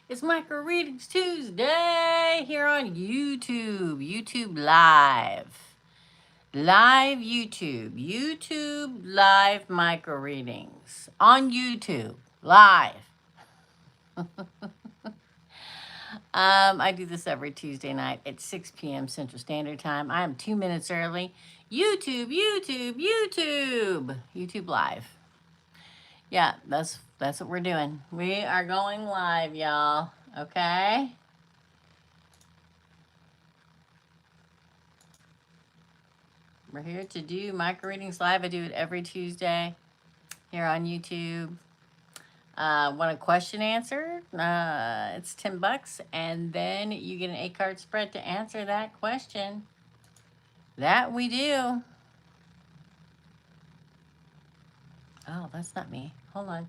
It's Micro Readings Tuesday here on YouTube. YouTube Live. Live YouTube. YouTube Live Micro Readings. On YouTube. Live. I do this every Tuesday night at 6 p.m. Central Standard Time. I am 2 minutes early. YouTube, YouTube, YouTube. YouTube Live. Yeah, that's what we're doing. We are going live, y'all. Okay? We're here to do micro readings live. I do it every Tuesday here on YouTube. Want a question answered? It's $10, and then you get an 8-card spread to answer that question. That we do. Oh, that's not me. Hold on.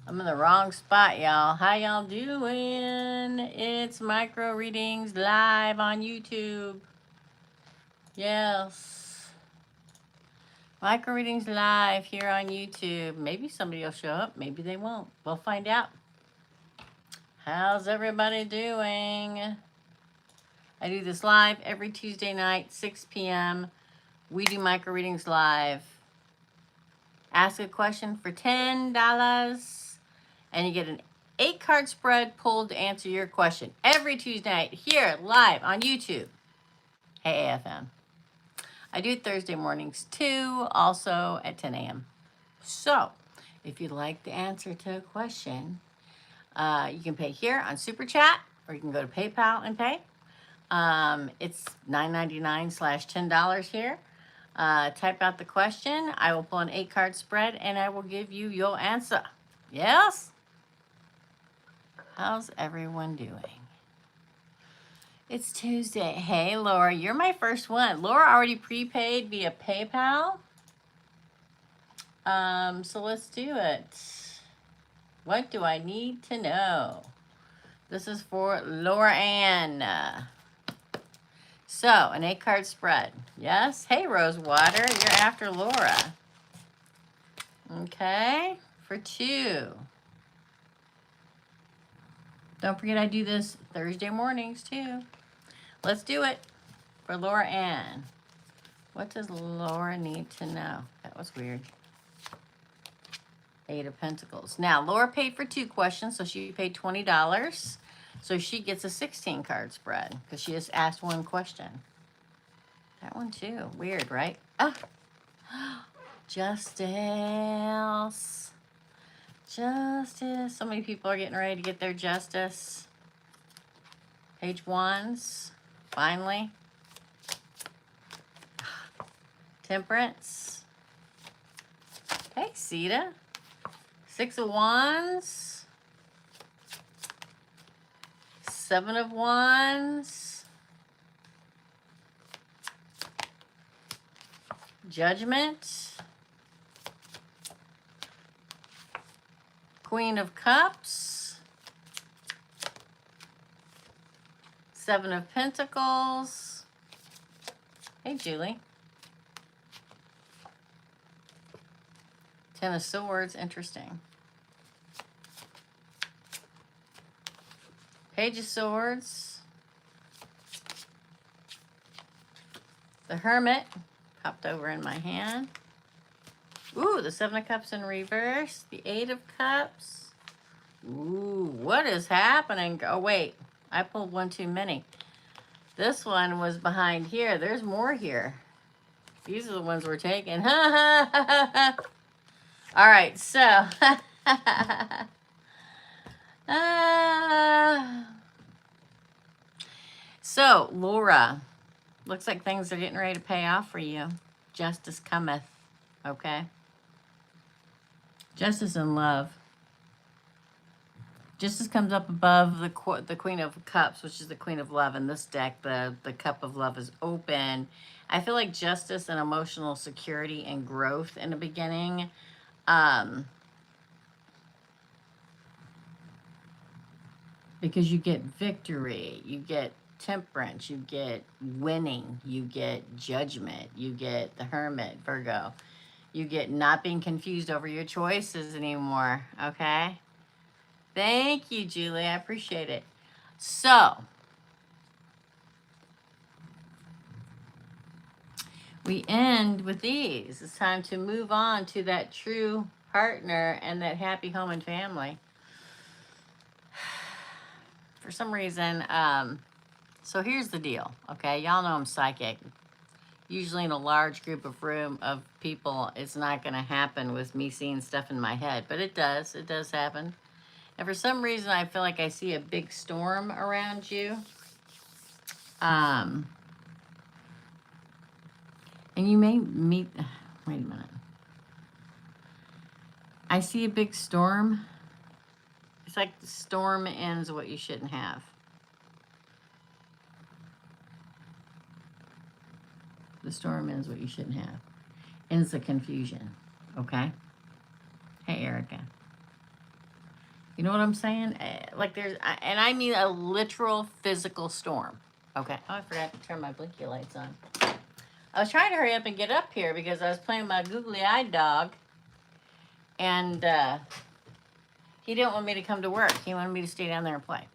I'm in the wrong spot, y'all. How y'all doing? It's micro readings live on YouTube. Yes. Micro readings live here on YouTube. Maybe somebody will show up. Maybe they won't. We'll find out. How's everybody doing? I do this live every Tuesday night, 6 p.m. We do micro readings live. Ask a question for $10, and you get an 8-card spread pulled to answer your question every Tuesday night here live on YouTube. Hey, AFM. I do it Thursday mornings too, also at 10 a.m. So, if you'd like the answer to a question, you can pay here on Super Chat, or you can go to PayPal and pay. It's $9.99/$10 here. Type out the question. I will pull an 8-card spread, and I will give you your answer. Yes? How's everyone doing? It's Tuesday. Hey, Laura, you're my first one. Laura already prepaid via PayPal. So let's do it. What do I need to know? This is for Laura Ann. So, an 8-card spread. Yes? Hey, Rosewater, you're after Laura. Okay, for 2. Don't forget I do this Thursday mornings too. Let's do it for Laura Ann. What does Laura need to know? That was weird. 8 of Pentacles. Now, Laura paid for 2 questions, so she paid $20. So she gets a 16-card spread because she just asked 1 question. That one too. Weird, right? Ah. Justice. Justice. So many people are getting ready to get their justice. Page 1s. Finally. Temperance. Hey, Ceda. 6 of Wands. 7 of Wands. Judgment. Queen of Cups. 7 of Pentacles. Hey, Julie. 10 of Swords. Interesting. Page of Swords. The Hermit. Popped over in my hand. Ooh, the 7 of Cups in reverse. The 8 of Cups. Ooh, what is happening? Oh, wait. I pulled one too many. This one was behind here. There's more here. These are the ones we're taking. All right, so. So, Laura. Looks like things are getting ready to pay off for you. Justice cometh. Okay? Justice and love. Justice comes up above the Queen of Cups, which is the Queen of Love. In this deck, the Cup of Love is open. I feel like justice and emotional security and growth in the beginning. Because you get victory, you get temperance, you get winning, you get judgment, you get the Hermit, Virgo. You get not being confused over your choices anymore, okay? Thank you, Julie. I appreciate it. So, we end with these. It's time to move on to that true partner and that happy home and family. For some reason, so here's the deal, okay? Y'all know I'm psychic. Usually in a large group of people, it's not going to happen with me seeing stuff in my head, but it does. It does happen. And for some reason, I feel like I see a big storm around you. And you may meet, wait a minute. I see a big storm. It's like the storm ends what you shouldn't have. The storm ends what you shouldn't have. Ends the confusion, okay? Hey, Erica. You know what I'm saying? Like there's, and I mean a literal physical storm, okay? Oh, I forgot to turn my blinky lights on. I was trying to hurry up and get up here because I was playing with my googly-eyed dog, and he didn't want me to come to work. He wanted me to stay down there and play.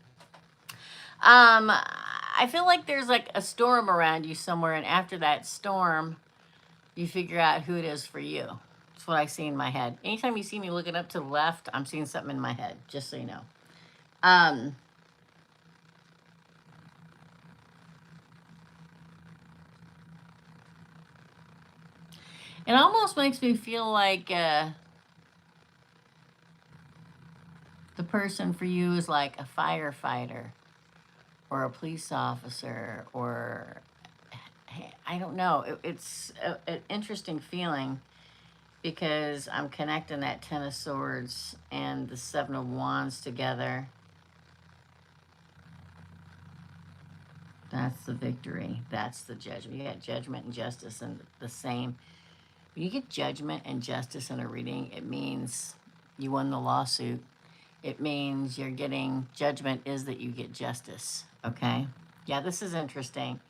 I feel like there's like a storm around you somewhere, and after that storm, you figure out who it is for you. That's what I see in my head. Anytime you see me looking up to the left, I'm seeing something in my head, just so you know. It almost makes me feel like the person for you is like a firefighter or a police officer, or I don't know. It's an interesting feeling because I'm connecting that Ten of Swords and the Seven of Wands together. That's the victory. That's the judgment. You got judgment and justice and the same. When you get judgment and justice in a reading, it means you won the lawsuit. It means you're getting judgment is that you get justice. Okay? Yeah, this is interesting.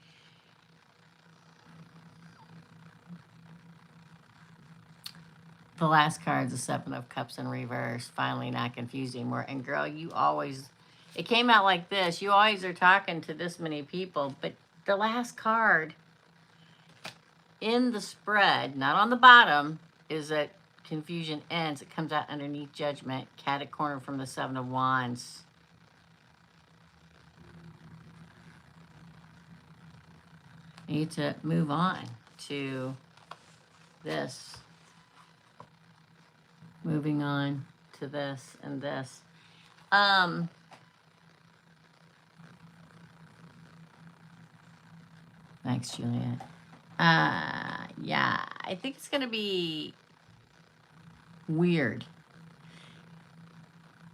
The last card's the Seven of Cups in reverse. Finally not confused anymore. And girl, you always, it came out like this. You always are talking to this many people, but the last card in the spread, not on the bottom, is that confusion ends. It comes out underneath judgment, cat corner from the Seven of Wands. You need to move on to this. Moving on to this and this. Thanks, Julianne. Yeah, I think it's going to be weird.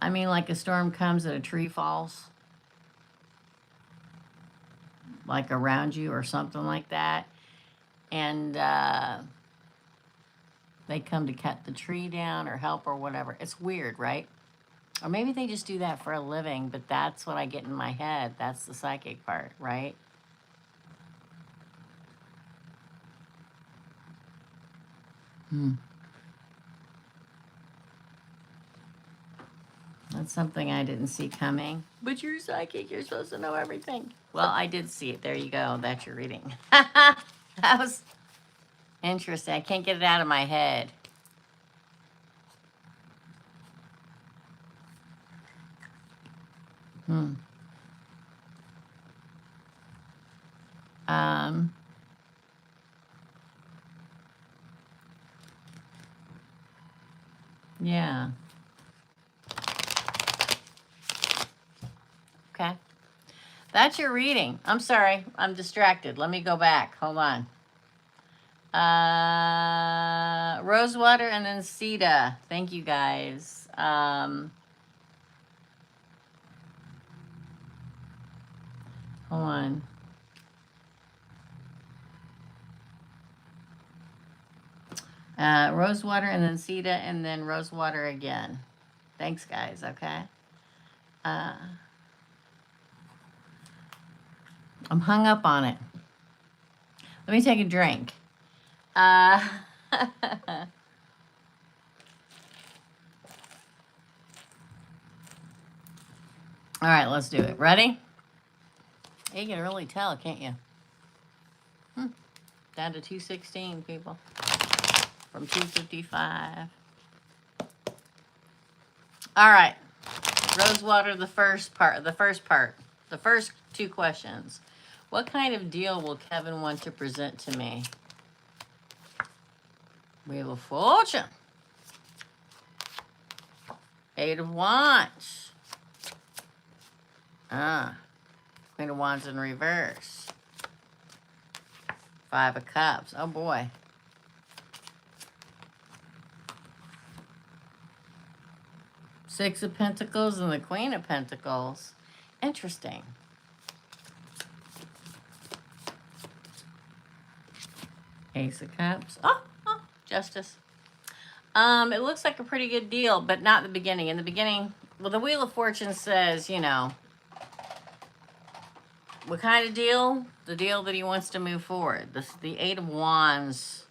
I mean, like a storm comes and a tree falls, like around you or something like that. And they come to cut the tree down or help or whatever. It's weird, right? Or maybe they just do that for a living, but that's what I get in my head. That's the psychic part, right? That's something I didn't see coming. But you're psychic. You're supposed to know everything. Well, I did see it. There you go. That's your reading. That was interesting. I can't get it out of my head. Yeah. Okay. That's your reading. I'm sorry. I'm distracted. Let me go back. Hold on. Rosewater and then Ceda. Thank you, guys. Hold on. Rosewater and then Ceda and then Rosewater again. Thanks, guys. Okay. I'm hung up on it. Let me take a drink. All right, let's do it. Ready? You can really tell, can't you? Down to 216, people. From 255. All right. Rosewater, the first two questions. What kind of deal will Kevin want to present to me? Wheel of Fortune. 8 of Wands. Queen of Wands in reverse. 5 of Cups. Oh boy. Six of Pentacles and the Queen of Pentacles. Interesting. Ace of Cups. Oh, Justice. It looks like a pretty good deal, but not in the beginning. In the beginning, well, the Wheel of Fortune says, you know, what kind of deal? The deal that he wants to move forward. The 8 of Wands.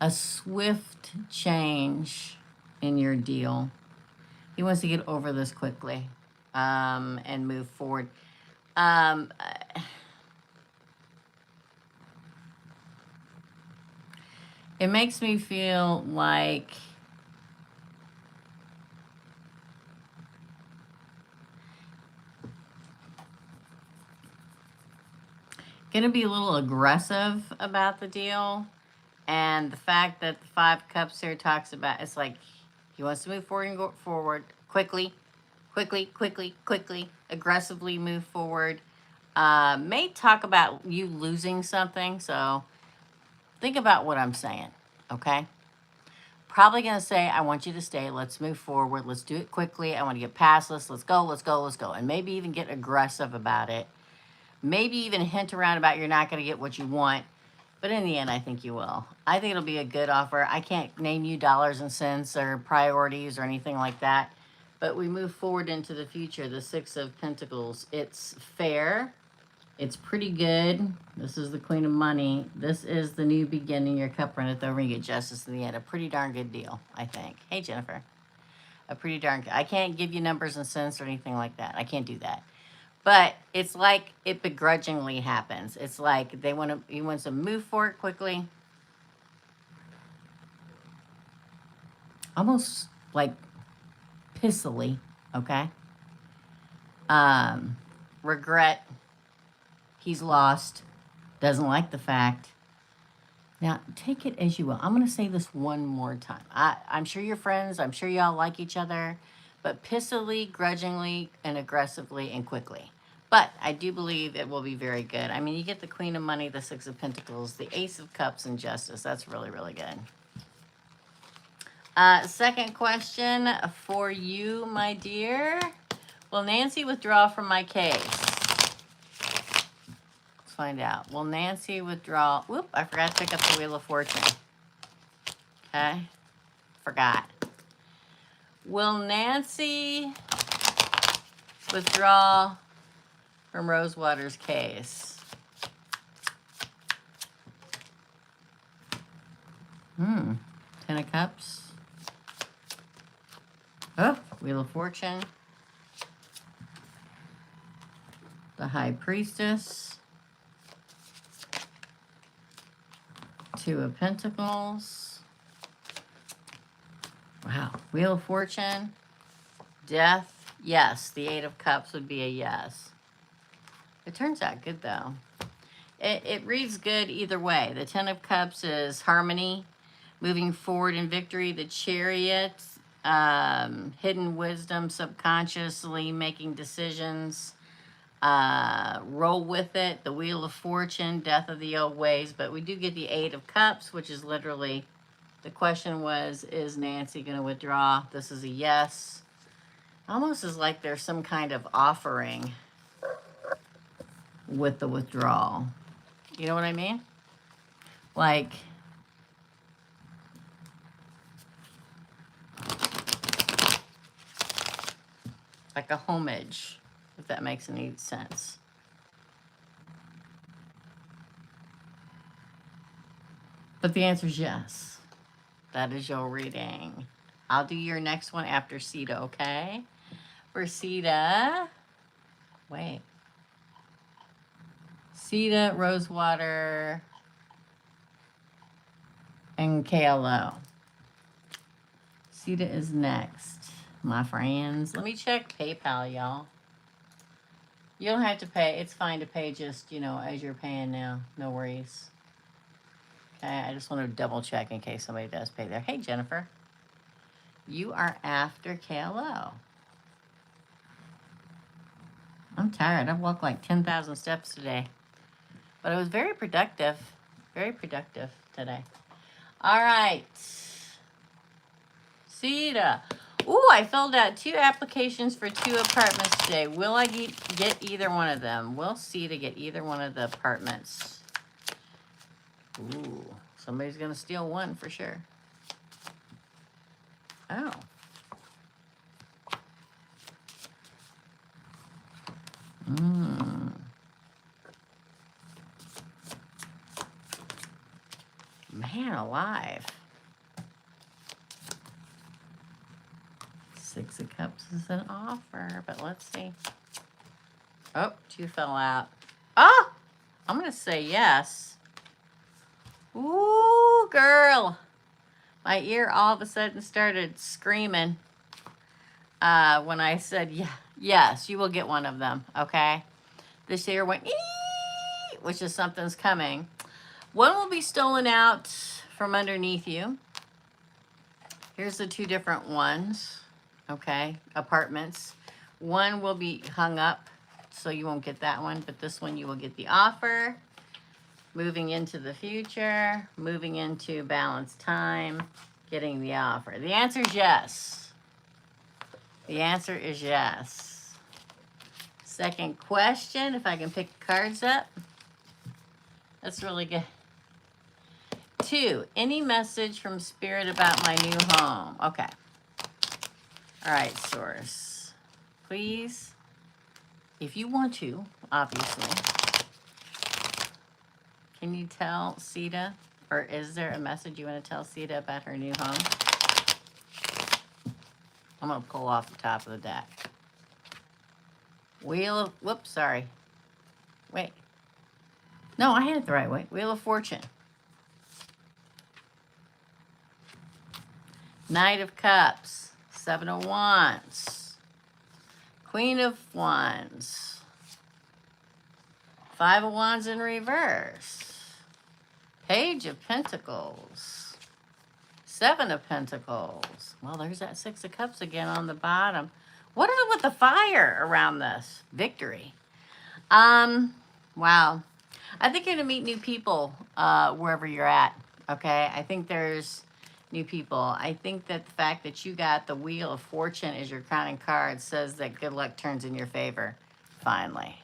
A swift change in your deal. He wants to get over this quickly and move forward. It makes me feel like gonna be a little aggressive about the deal. And the fact that the 5 Cups here talks about, it's like he wants to move forward and go forward quickly, aggressively move forward. May talk about you losing something, so think about what I'm saying, okay? Probably going to say, I want you to stay. Let's move forward. Let's do it quickly. I want to get past this. Let's go. And maybe even get aggressive about it. Maybe even hint around about you're not going to get what you want. But in the end, I think you will. I think it'll be a good offer. I can't name you dollars and cents or priorities or anything like that. But we move forward into the future. The 6 of Pentacles. It's fair. It's pretty good. This is the Queen of Money. This is the new beginning. Your cup runneth over and you get justice in the end. A pretty darn good deal, I think. Hey, Jennifer. A pretty darn good. I can't give you numbers and cents or anything like that. I can't do that. But it's like it begrudgingly happens. It's like he wants to move forward quickly. Almost like pissily, okay? Regret. He's lost. Doesn't like the fact. Now, take it as you will. I'm going to say this one more time. I'm sure you're friends. I'm sure y'all like each other. But pissily, grudgingly, and aggressively, and quickly. But I do believe it will be very good. I mean, you get the Queen of Money, the 6 of Pentacles, the Ace of Cups, and Justice. That's really, really good. Second question for you, my dear. Will Nancy withdraw from my case? Let's find out. Will Nancy withdraw? Whoop, I forgot to pick up the Wheel of Fortune. Okay. Forgot. Will Nancy withdraw from Rosewater's case? 10 of Cups. Oh, Wheel of Fortune. The High Priestess. 2 of Pentacles. Wow. Wheel of Fortune. Death. Yes. The 8 of Cups would be a yes. It turns out good, though. It reads good either way. The 10 of Cups is harmony, moving forward in victory. The Chariot, hidden wisdom, subconsciously making decisions. Roll with it. The Wheel of Fortune, death of the old ways. But we do get the 8 of Cups, which is literally, the question was, is Nancy going to withdraw? This is a yes. Almost as like there's some kind of offering with the withdrawal. You know what I mean? Like a homage, if that makes any sense. But the answer is yes. That is your reading. I'll do your next one after Ceda, okay? For Ceda, wait. Ceda, Rosewater, and KLO. Ceda is next, my friends. Let me check PayPal, y'all. You don't have to pay. It's fine to pay just, you know, as you're paying now. No worries. Okay, I just want to double check in case somebody does pay there. Hey, Jennifer. You are after KLO. I'm tired. I've walked like 10,000 steps today. But it was very productive. Very productive today. All right. Ceda. Ooh, I filled out 2 applications for 2 apartments today. Will I get either one of them? Will Ceda get either one of the apartments? Ooh, somebody's going to steal one for sure. Oh. Man alive. 6 of Cups is an offer, but let's see. Oh, 2 fell out. Oh, I'm going to say yes. Ooh, girl. My ear all of a sudden started screaming when I said, yeah, yes, you will get one of them, okay? This ear went, ee, which is something's coming. One will be stolen out from underneath you. Here's the 2 different ones, okay, apartments. One will be hung up, so you won't get that one, but this one you will get the offer. Moving into the future, moving into balanced time, getting the offer. The answer is yes. The answer is yes. Second question, if I can pick the cards up. That's really good. 2, any message from Spirit about my new home? Okay. All right, Source. Please, if you want to, obviously, can you tell Ceda, or is there a message you want to tell Ceda about her new home? I'm going to pull off the top of the deck. Whoops, sorry. Wait. No, I had it the right way. Wheel of Fortune. Knight of Cups. 7 of Wands. Queen of Wands. 5 of Wands in reverse. Page of Pentacles. 7 of Pentacles. Well, there's that 6 of Cups again on the bottom. What is it with the fire around this? Victory. Wow. I think you're going to meet new people wherever you're at, okay? I think there's new people. I think that the fact that you got the Wheel of Fortune as your crowning card says that good luck turns in your favor, finally.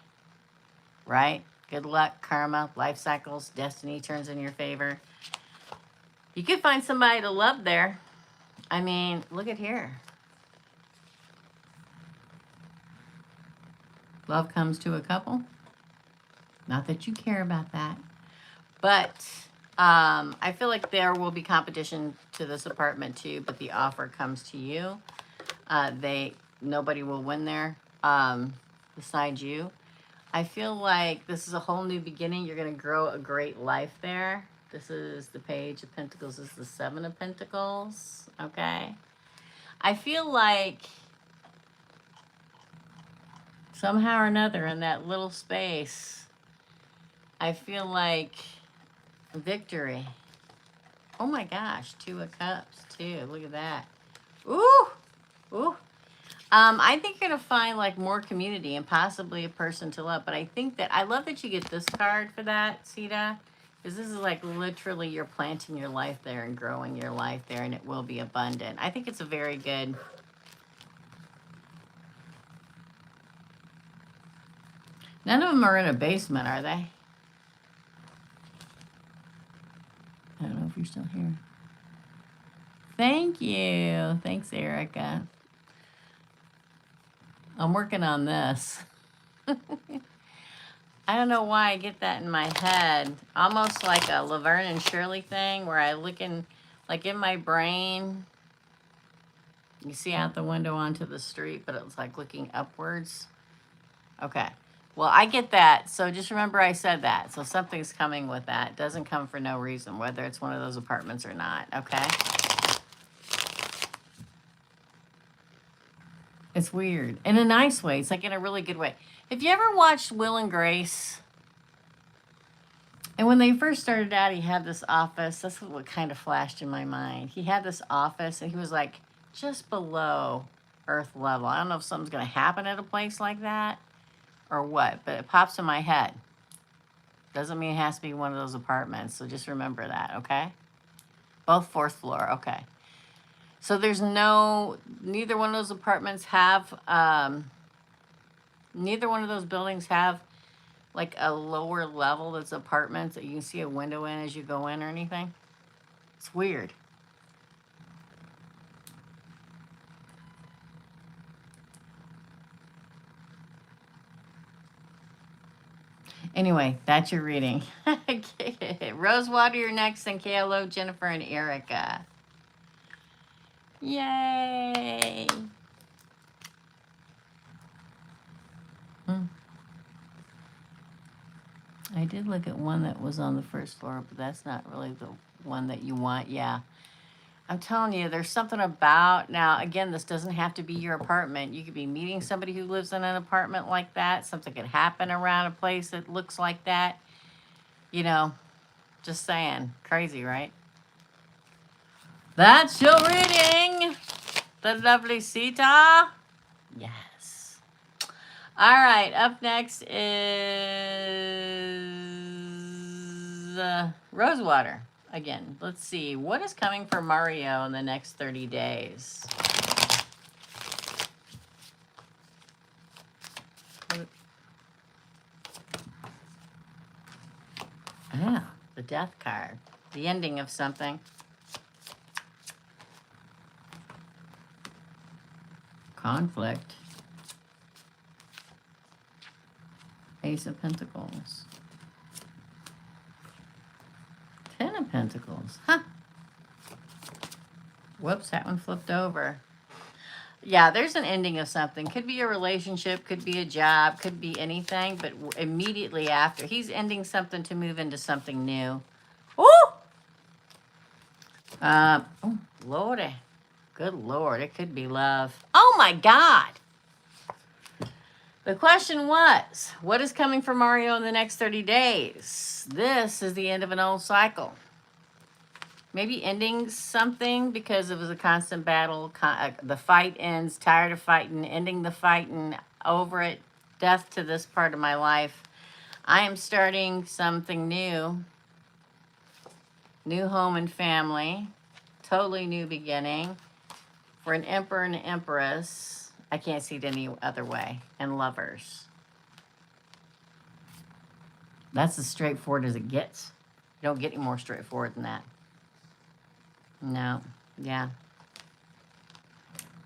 Right? Good luck, karma, life cycles, destiny turns in your favor. You could find somebody to love there. I mean, look at here. Love comes to a couple. Not that you care about that. But I feel like there will be competition to this apartment too, but the offer comes to you. Nobody will win there besides you. I feel like this is a whole new beginning. You're going to grow a great life there. This is the Page of Pentacles. This is the 7 of Pentacles. Okay. I feel like somehow or another in that little space, I feel like victory. Oh my gosh, 2 of Cups too. Look at that. Ooh, ooh. I think you're gonna find like more community and possibly a person to love. But I think that I love that you get this card for that, Ceda, because this is like literally you're planting your life there and growing your life there, and it will be abundant. I think it's a very good. None of them are in a basement, are they? I don't know if you're still here. Thank you. Thanks, Erica. I'm working on this. I don't know why I get that in my head. Almost like a Laverne and Shirley thing where I look in, like in my brain, You see out the window onto the street, but it was like looking upwards. Okay. Well, I get that. So just remember I said that. So something's coming with that. It doesn't come for no reason, whether it's one of those apartments or not. Okay. It's weird. In a nice way. It's like in a really good way. Have you ever watched Will and Grace? And when they first started out, he had this office. That's what kind of flashed in my mind. He had this office, and he was like just below earth level. I don't know if something's going to happen at a place like that or what, but it pops in my head. Doesn't mean it has to be one of those apartments. So just remember that, okay? Both fourth floor, okay. So there's neither one of those apartments have, neither one of those buildings have like a lower level that's apartments that you can see a window in as you go in or anything. It's weird. Anyway, that's your reading. Rosewater, you're next, and KLO, Jennifer, and Erica. Yay! I did look at one that was on the first floor, but that's not really the one that you want. Yeah. I'm telling you, there's something about, now, again, this doesn't have to be your apartment. You could be meeting somebody who lives in an apartment like that. Something could happen around a place that looks like that. You know, just saying. Crazy, right? That's your reading, the lovely Ceda. Yes. All right, up next is Rosewater. Again, let's see. What is coming for Mario in the next 30 days? Ah, the death card. The ending of something. Conflict. Ace of Pentacles. 10 of Pentacles. Huh. Whoops, that one flipped over. Yeah, there's an ending of something. Could be a relationship, could be a job, could be anything, but immediately after, he's ending something to move into something new. Ooh! Oh, Lordy. Good Lord, it could be love. Oh my God! The question was, what is coming for Mario in the next 30 days? This is the end of an old cycle. Maybe ending something because it was a constant battle. The fight ends, tired of fighting, ending the fighting, over it, death to this part of my life. I am starting something new. New home and family. Totally new beginning. For an emperor and an empress. I can't see it any other way. And lovers. That's as straightforward as it gets. You don't get any more straightforward than that. No. Yeah.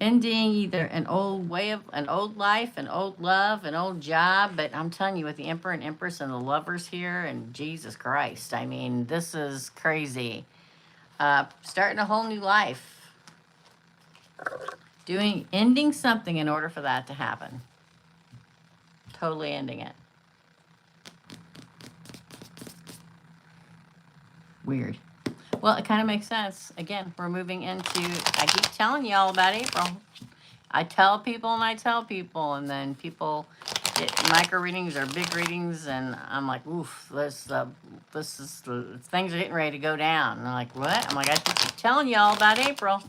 Ending either an old way of, an old life, an old love, an old job. But I'm telling you, with the Emperor and Empress and the lovers here, and Jesus Christ, I mean, this is crazy. Starting a whole new life. Ending something in order for that to happen. Totally ending it. Weird. Well, it kind of makes sense. Again, we're moving into, I keep telling you all about April. I tell people and I tell people, and then people get micro readings or big readings, and I'm like, oof, things are getting ready to go down. And they're like, what? I'm like, I keep telling you all about April.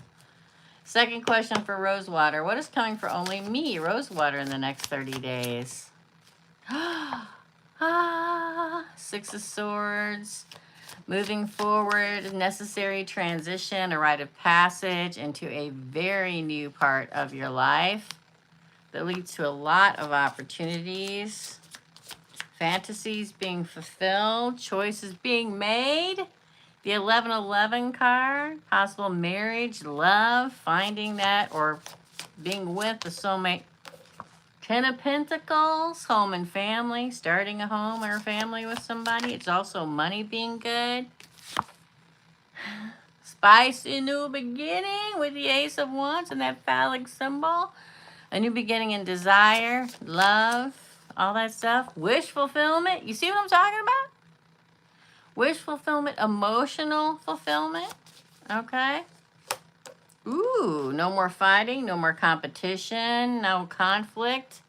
Second question for Rosewater. What is coming for only me, Rosewater, in the next 30 days? Six of Swords. Moving forward, necessary transition, a rite of passage into a very new part of your life that leads to a lot of opportunities, fantasies being fulfilled, choices being made. The 1111 card, possible marriage, love, finding that, or being with the soulmate. 10 of Pentacles, home and family, starting a home or a family with somebody. It's also money being good. Spicy new beginning with the Ace of Wands and that phallic symbol. A new beginning in desire, love, all that stuff. Wish fulfillment. You see what I'm talking about? Wish fulfillment, emotional fulfillment. Okay. Ooh, no more fighting, no more competition, no conflict.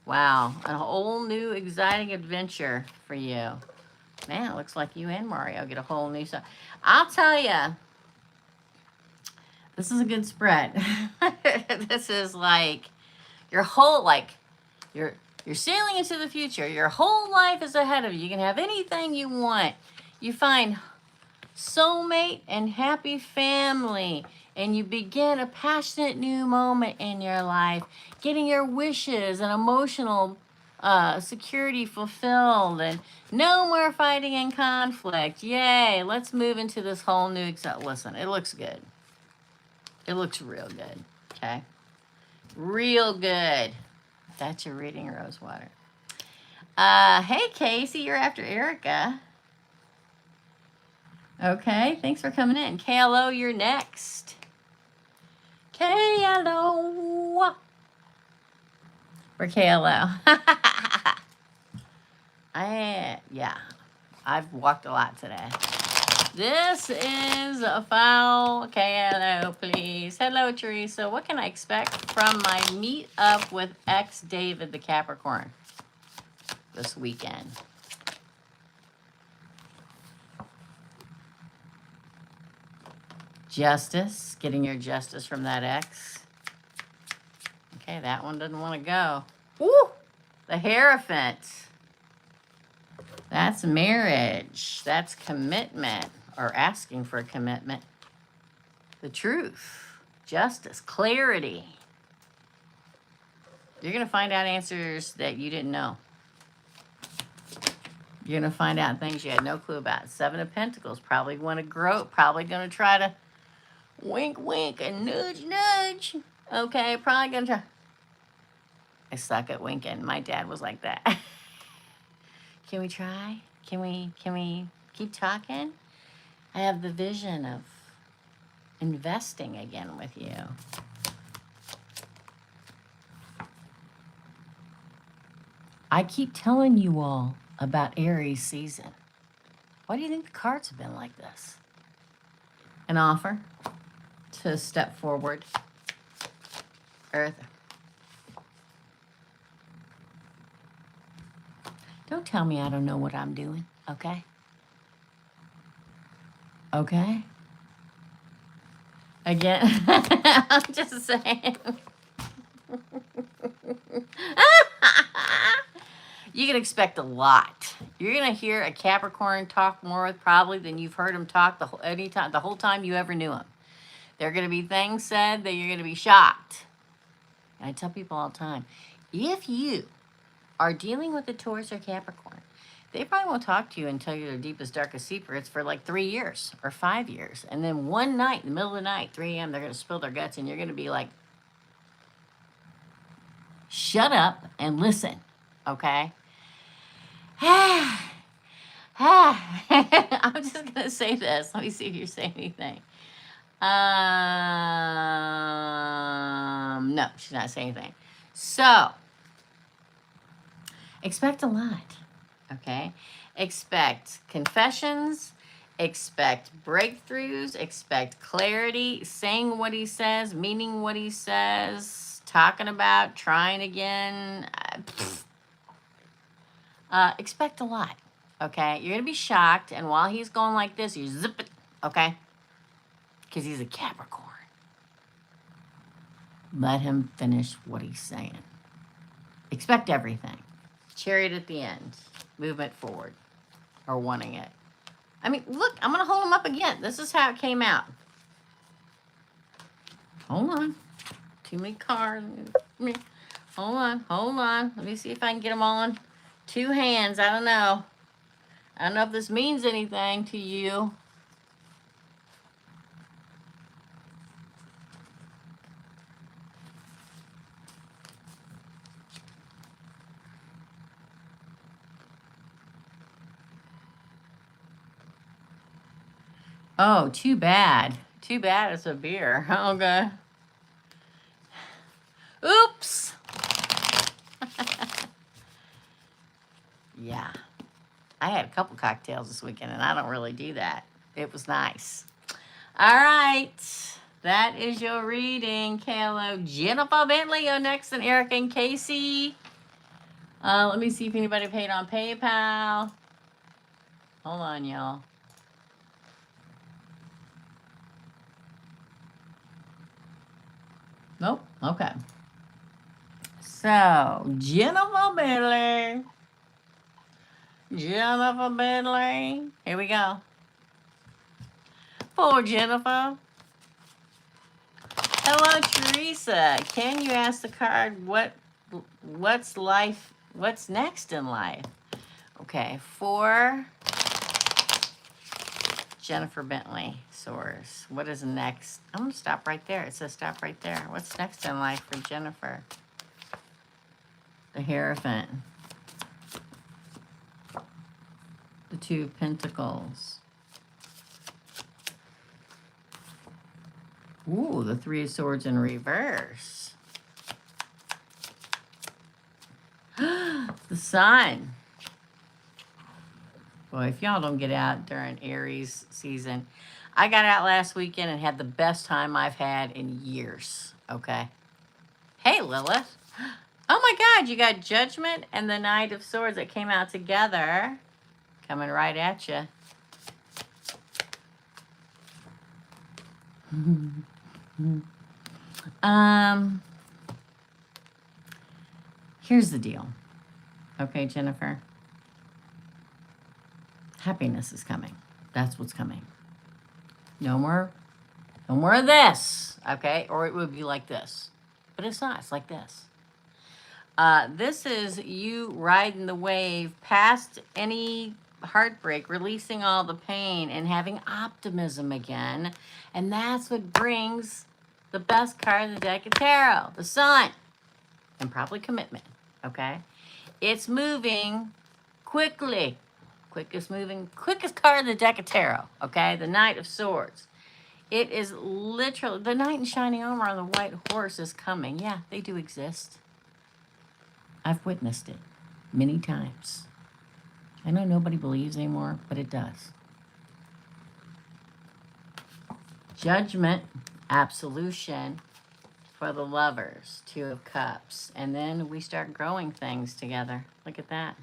Wow, a whole new exciting adventure for you. Man, it looks like you and Mario get a whole new side. I'll tell you, this is a good spread. This is like your whole, like, you're sailing into the future. Your whole life is ahead of you. You can have anything you want. You find soulmate and happy family, and you begin a passionate new moment in your life, getting your wishes and emotional security fulfilled, and no more fighting and conflict. Yay, let's move into this whole new, listen, it looks good. It looks real good, okay? Real good. That's your reading, Rosewater. Hey, Casey, you're after Erica. Okay, thanks for coming in. KLO, you're next. KLO. For KLO. Yeah, I've walked a lot today. This is a foul KLO, please. Hello, Teresa. What can I expect from my meet up with ex David the Capricorn this weekend? Justice, getting your justice from that ex. Okay, that one doesn't want to go. Woo! The Hierophant. That's marriage. That's commitment, or asking for a commitment. The truth, justice, clarity. You're going to find out answers that you didn't know. You're going to find out things you had no clue about. Seven of Pentacles, probably want to grow, probably going to try to wink, wink, and nudge, nudge. Okay, probably going to try. I suck at winking. My dad was like that. Can we try? Can we keep talking? I have the vision of investing again with you. I keep telling you all about Aries season. Why do you think the cards have been like this? An offer to step forward. Earth. Don't tell me I don't know what I'm doing, okay? Okay? Again, I'm just saying. You can expect a lot. You're gonna hear a Capricorn talk more probably than you've heard him talk the whole time you ever knew him. There are gonna be things said that you're gonna be shocked. And I tell people all the time, if you are dealing with a Taurus or Capricorn, they probably won't talk to you and tell you their deepest, darkest secrets for like 3 years or 5 years. And then one night, in the middle of the night, 3 a.m., they're going to spill their guts and you're going to be like, shut up and listen, okay? I'm just going to say this. Let me see if you say anything. No, she's not saying anything. So, expect a lot. Okay, expect confessions, expect breakthroughs, expect clarity, saying what he says, meaning what he says, talking about, trying again. Expect a lot, okay? You're going to be shocked, and while he's going like this, you zip it, okay? Because he's a Capricorn. Let him finish what he's saying. Expect everything. Chariot at the end. Movement forward, or wanting it. I mean, look, I'm going to hold them up again. This is how it came out. Hold on. Too many cards. Hold on. Let me see if I can get them all in 2 hands. I don't know. I don't know if this means anything to you. Oh, too bad. Too bad it's a beer. Okay. Oops. Yeah. I had a couple cocktails this weekend, and I don't really do that. It was nice. All right. That is your reading, Kayla. Jennifer Bentley, you're next, and Eric and Casey. Let me see if anybody paid on PayPal. Hold on, y'all. Nope. Okay. So, Jennifer Bentley. Jennifer Bentley. Here we go. For Jennifer. Hello, Teresa. Can you ask the card what's next in life? Okay, for Jennifer Bentley source. What is next? I'm gonna stop right there. It says stop right there. What's next in life for Jennifer? The Hierophant. The Two of Pentacles. Ooh, the Three of Swords in reverse. The Sun. Boy, if y'all don't get out during Aries season, I got out last weekend and had the best time I've had in years, okay? Hey, Lilith. Oh my God, you got Judgment and the Knight of Swords that came out together. Coming right at you. Here's the deal. Okay, Jennifer. Happiness is coming. That's what's coming. No more of this, okay? Or it would be like this. But it's not. It's like this. This is you riding the wave past any heartbreak, releasing all the pain, and having optimism again. And that's what brings the best card of the deck of tarot, the Sun. And probably commitment, okay? It's moving quickly. Quickest card of the deck of tarot, okay? The Knight of Swords. It is literally, the knight in shining armor on the white horse is coming. Yeah, they do exist. I've witnessed it many times. I know nobody believes anymore, but it does. Judgment, absolution for the lovers, Two of Cups. And then we start growing things together. Look at that.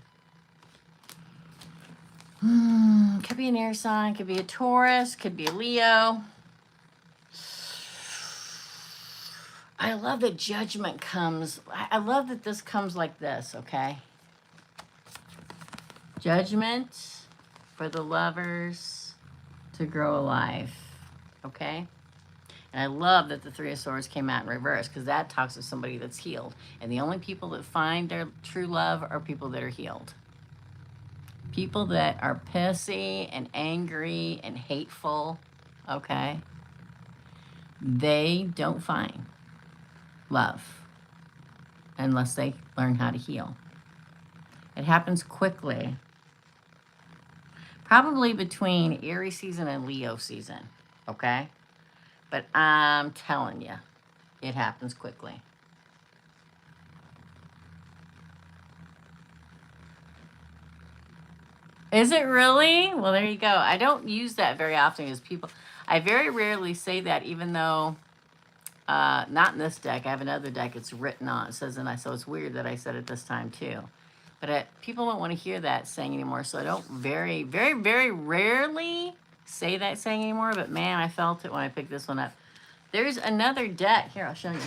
Could be an air sign, could be a Taurus, could be a Leo. I love that Judgment comes. I love that this comes like this, okay? Judgment for the lovers to grow alive, okay? And I love that the Three of Swords came out in reverse because that talks to somebody that's healed. And the only people that find their true love are people that are healed. People that are pissy and angry and hateful, okay? They don't find love unless they learn how to heal. It happens quickly. Probably between Aries season and Leo season, okay? But I'm telling you, it happens quickly. Is it really? Well, there you go. I don't use that very often because I very rarely say that, even though, not in this deck. I have another deck it's written on. It says, so it's weird that I said it this time too. But people don't want to hear that saying anymore, so I don't very, very, very rarely say that saying anymore. But man, I felt it when I picked this one up. There's another deck. Here, I'll show you.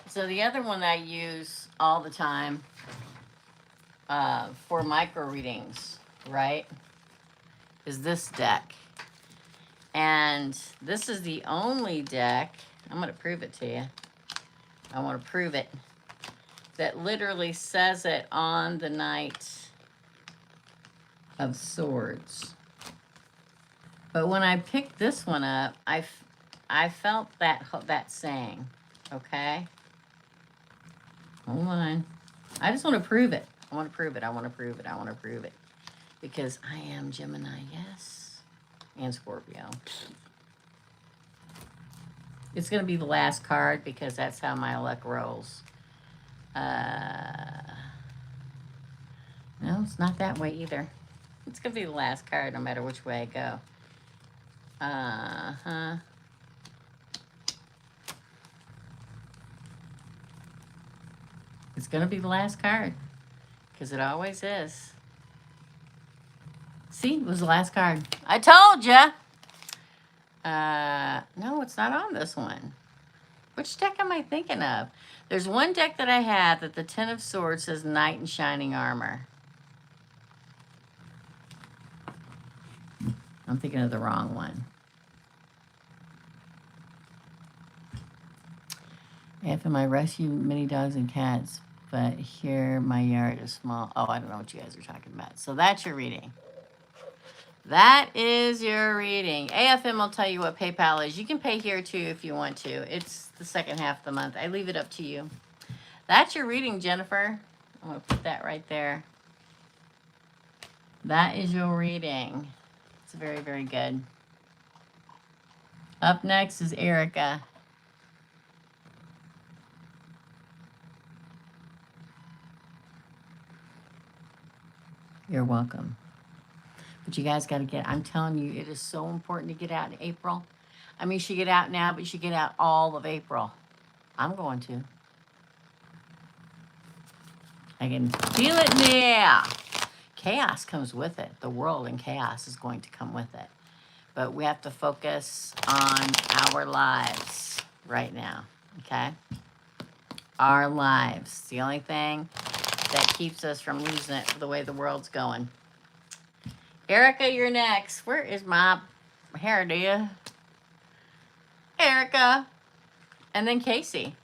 So the other one that I use all the time for micro readings, right, is this deck. And this is the only deck, I'm going to prove it to you. I want to prove it. That literally says it on the Knight of Swords. But when I picked this one up, I felt that saying, okay? Hold on. I just want to prove it. I want to prove it. I want to prove it. I want to prove it. Because I am Gemini, yes. and Scorpio. It's going to be the last card because that's how my luck rolls. No, it's not that way either. It's going to be the last card no matter which way I go. Uh-huh. It's going to be the last card because it always is. See, it was the last card. I told ya. No, it's not on this one. Which deck am I thinking of? There's one deck that I have that the Ten of Swords says Knight in Shining Armor. I'm thinking of the wrong one. AFM, I rescue many dogs and cats, but here my yard is small. Oh, I don't know what you guys are talking about. So that's your reading. That is your reading. AFM will tell you what PayPal is. You can pay here too if you want to. It's the second half of the month. I leave it up to you. That's your reading, Jennifer. I'm going to put that right there. That is your reading. It's very, very good. Up next is Erica. You're welcome. But you guys got to get, I'm telling you, it is so important to get out in April. I mean, you should get out now, but you should get out all of April. I'm going to. I can feel it now. Chaos comes with it. The world in chaos is going to come with it. But we have to focus on our lives right now, okay? Our lives. The only thing that keeps us from losing it the way the world's going. Erica, you're next. Where is my hair, do you? Erica. And then Casey.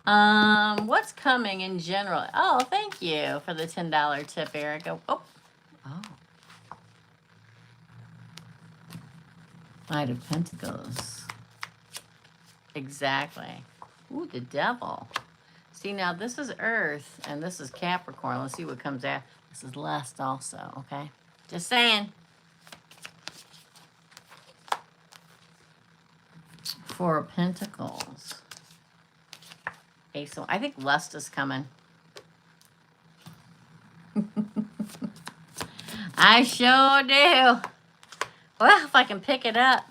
What's coming in general? Oh, thank you for the $10 tip, Erica. Oh. Knight of Pentacles. Exactly. Ooh, the Devil. See, now this is Earth, and this is Capricorn. Let's see what comes out. This is Lust also, okay? Just saying. Four of Pentacles. Ace of, I think Lust is coming. I sure do. Well, if I can pick it up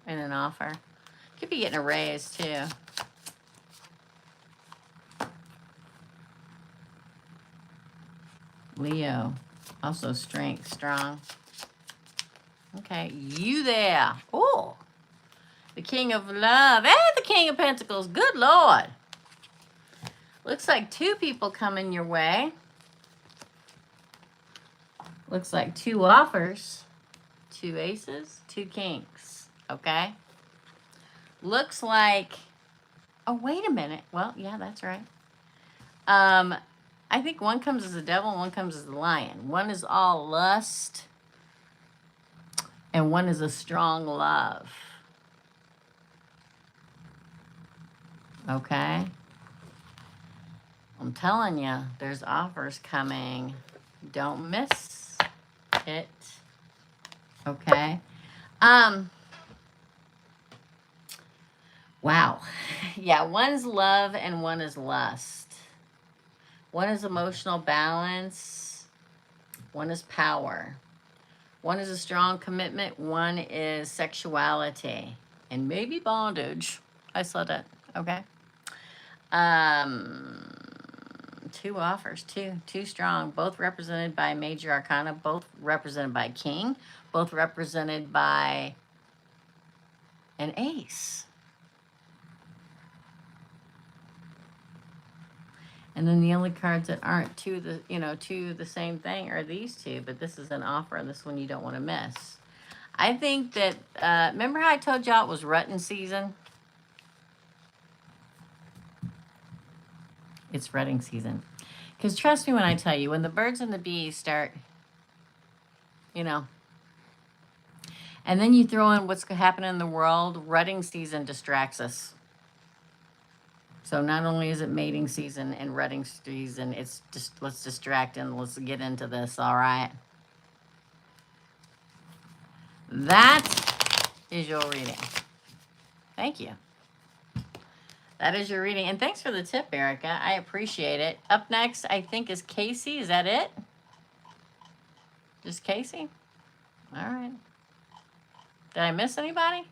in an offer. Could be getting a raise, too. Leo. Also strength, strong. Okay, you there. Oh, the King of Love and the King of Pentacles. Good Lord. Looks like two people coming your way. Looks like two offers. Two aces, two kings. Okay. Looks like, oh, wait a minute. Well, yeah, that's right. I think one comes as a devil and one comes as a lion. One is all lust and one is a strong love. Okay? I'm telling you, there's offers coming. Don't miss it. Okay? Wow. Yeah, one's love and one is lust. One is emotional balance. One is power. One is a strong commitment. One is sexuality. And maybe bondage. I saw that. Okay. Two offers. Two strong. Both represented by major arcana. Both represented by king. Both represented by an ace. And then the only cards that aren't two the same thing are these two, but this is an offer, and this one you don't want to miss. I think that, remember how I told y'all it was rutting season? It's rutting season. Because trust me when I tell you, when the birds and the bees start, and then you throw in what's happening in the world, rutting season distracts us. So not only is it mating season and rutting season, it's just, let's distract and let's get into this, all right? That is your reading. Thank you. That is your reading. And thanks for the tip, Erica. I appreciate it. Up next, I think, is Casey. Is that it? Just Casey? All right. Did I miss anybody?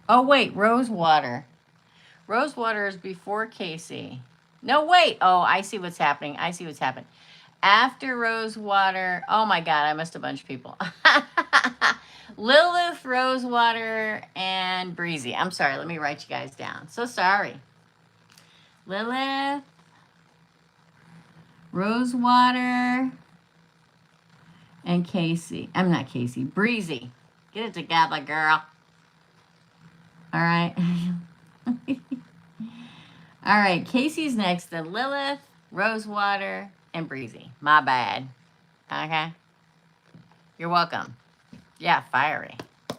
Oh, wait. Rosewater. Rosewater is before Casey. No, wait. Oh, I see what's happening. I see what's happening. After Rosewater. Oh, my God. I missed a bunch of people. Lilith, Rosewater, and Breezy. I'm sorry. Let me write you guys down. So sorry. Lilith, Rosewater, and Casey. I'm not Casey. Breezy. Get it together, girl. All right. All right. Casey's next. Then Lilith, Rosewater, and Breezy. My bad. Okay. You're welcome. Yeah, fiery. All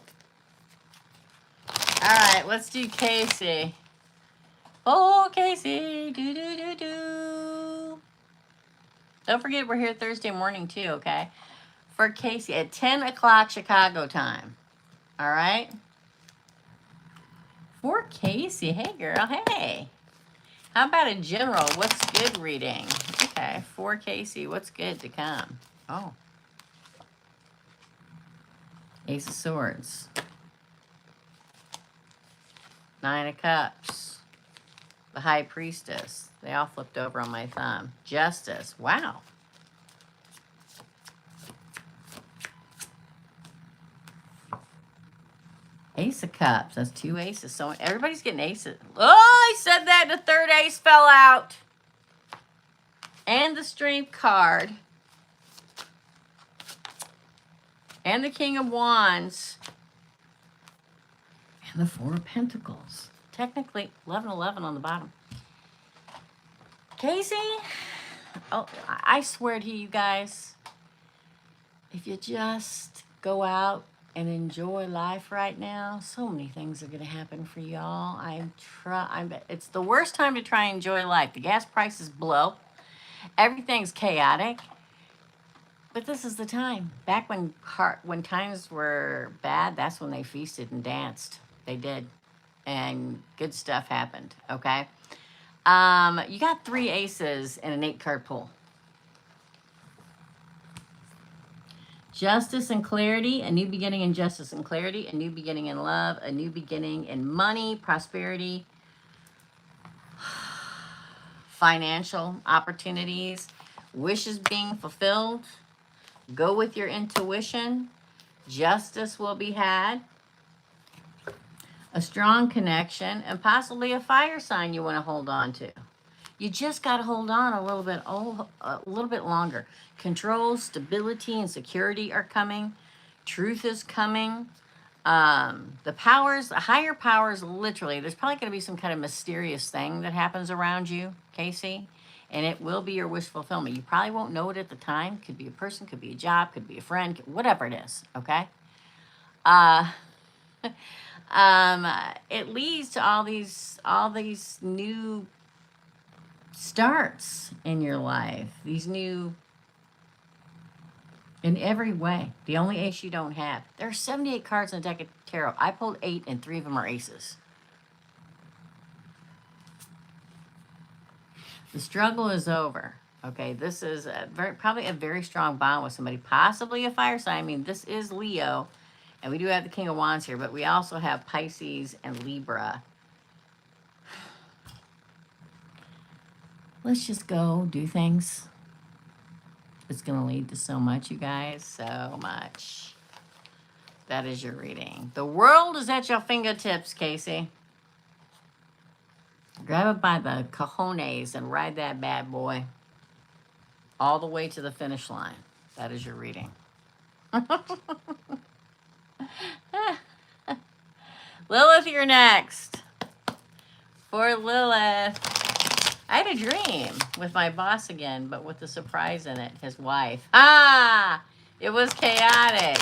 right, let's do Casey. Oh, Casey. Do, do, do, do. Don't forget, we're here Thursday morning, too, okay? For Casey at 10 o'clock Chicago time. All right? For Casey. Hey, girl. Hey. How about a general? What's good reading? Okay, for Casey. What's good to come? Oh. Ace of Swords. 9 of Cups. The High Priestess. They all flipped over on my thumb. Justice. Wow. Ace of Cups. That's 2 aces. So everybody's getting aces. Oh, I said that. The third ace fell out. And the Strength card. And the King of Wands. And the 4 of Pentacles. Technically, 11-11 on the bottom. Casey, oh, I swear to you guys, if you just go out and enjoy life right now, so many things are going to happen for y'all. It's the worst time to try and enjoy life. The gas prices blow. Everything's chaotic. But this is the time. Back when times were bad, that's when they feasted and danced. They did. And good stuff happened, okay? You got 3 aces in an 8-card pool. Justice and clarity, a new beginning in justice and clarity, a new beginning in love, a new beginning in money, prosperity, financial opportunities, wishes being fulfilled. Go with your intuition. Justice will be had. A strong connection, and possibly a fire sign you want to hold on to. You just got to hold on a little bit longer. Control, stability, and security are coming. Truth is coming. The higher powers, literally, there's probably going to be some kind of mysterious thing that happens around you, Casey, and it will be your wish fulfillment. You probably won't know it at the time. Could be a person, could be a job, could be a friend, whatever it is, okay? It leads to all these new starts in your life. These new, in every way. The only ace you don't have. There are 78 cards in a deck of tarot. I pulled 8 and 3 of them are aces. The struggle is over. Okay, this is probably a very strong bond with somebody, possibly a fire sign. I mean, this is Leo, and we do have the King of Wands here, but we also have Pisces and Libra. Let's just go do things. It's going to lead to so much, you guys, so much. That is your reading. The world is at your fingertips, Casey. Grab it by the cojones and ride that bad boy all the way to the finish line. That is your reading. Lilith, you're next. For Lilith, I had a dream with my boss again, but with a surprise in it, his wife. It was chaotic.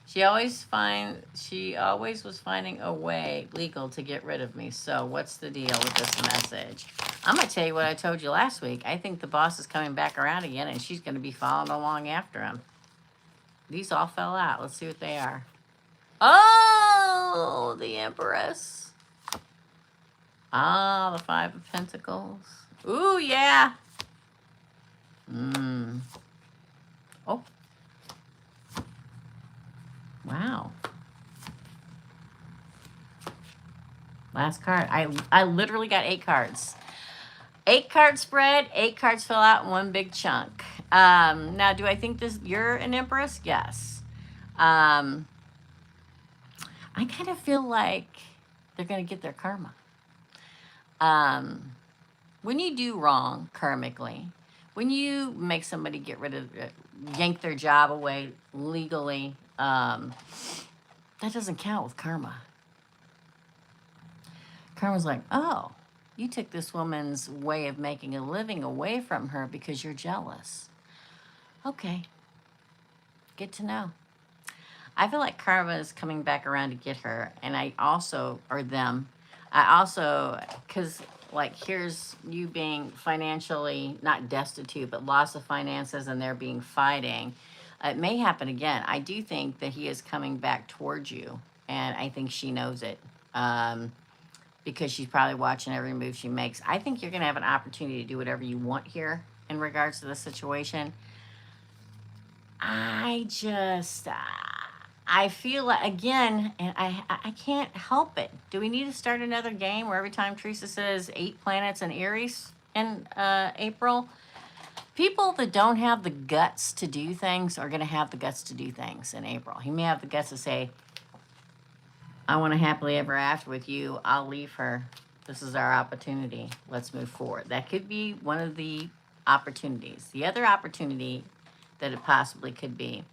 She always was finding a way legal to get rid of me. So what's the deal with this message? I'm going to tell you what I told you last week. I think the boss is coming back around again, and she's going to be following along after him. These all fell out. Let's see what they are. Oh, the Empress. Ah, the Five of Pentacles. Ooh, yeah. Oh. Wow. Last card. I literally got 8 cards. 8 card spread. 8 cards fell out in one big chunk. Now, do I think you're an Empress? Yes. I kind of feel like they're going to get their karma. When you do wrong karmically, when you make somebody get rid of, yank their job away legally, that doesn't count with karma. Karma's like, oh, you took this woman's way of making a living away from her because you're jealous. Okay. Good to know. I feel like karma is coming back around to get her. And I also, or them, because like here's you being financially, not destitute, but loss of finances and there being fighting. It may happen again. I do think that he is coming back towards you. And I think she knows it. Because she's probably watching every move she makes. I think you're going to have an opportunity to do whatever you want here in regards to the situation. I feel like, again, and I can't help it. Do we need to start another game where every time Teresa says 8 planets in Aries in April, people that don't have the guts to do things are going to have the guts to do things in April. He may have the guts to say, I want to happily ever after with you. I'll leave her. This is our opportunity. Let's move forward. That could be one of the opportunities. The other opportunity that it possibly could be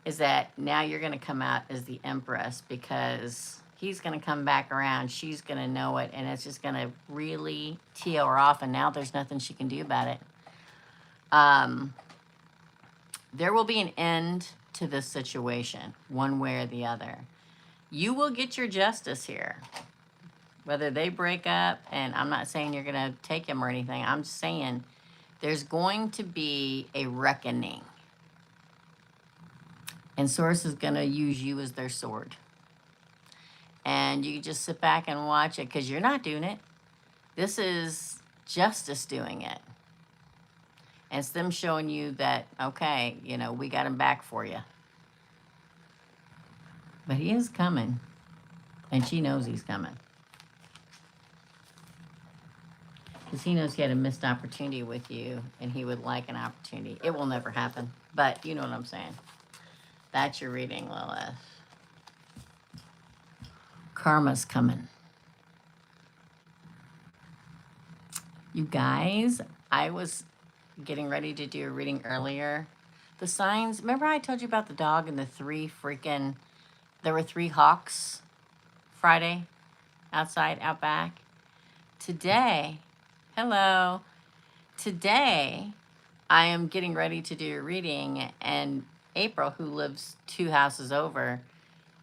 is that now you're going to come out as the Empress because he's going to come back around. She's going to know it, and it's just going to really tee her off, and now there's nothing she can do about it. There will be an end to this situation, one way or the other. You will get your justice here. Whether they break up, and I'm not saying you're going to take him or anything. I'm just saying there's going to be a reckoning. And Source is going to use you as their sword. And you just sit back and watch it because you're not doing it. This is justice doing it. And it's them showing you that, okay, you know, we got him back for you. But he is coming. And she knows he's coming. Because he knows he had a missed opportunity with you. And he would like an opportunity. It will never happen. But you know what I'm saying. That's your reading, Lilith. Karma's coming. You guys, I was getting ready to do a reading earlier. The signs, remember I told you about the dog and the 3 freaking... There were 3 hawks Friday outside, out back. Today, hello. Today, I am getting ready to do a reading, and April, who lives 2 houses over,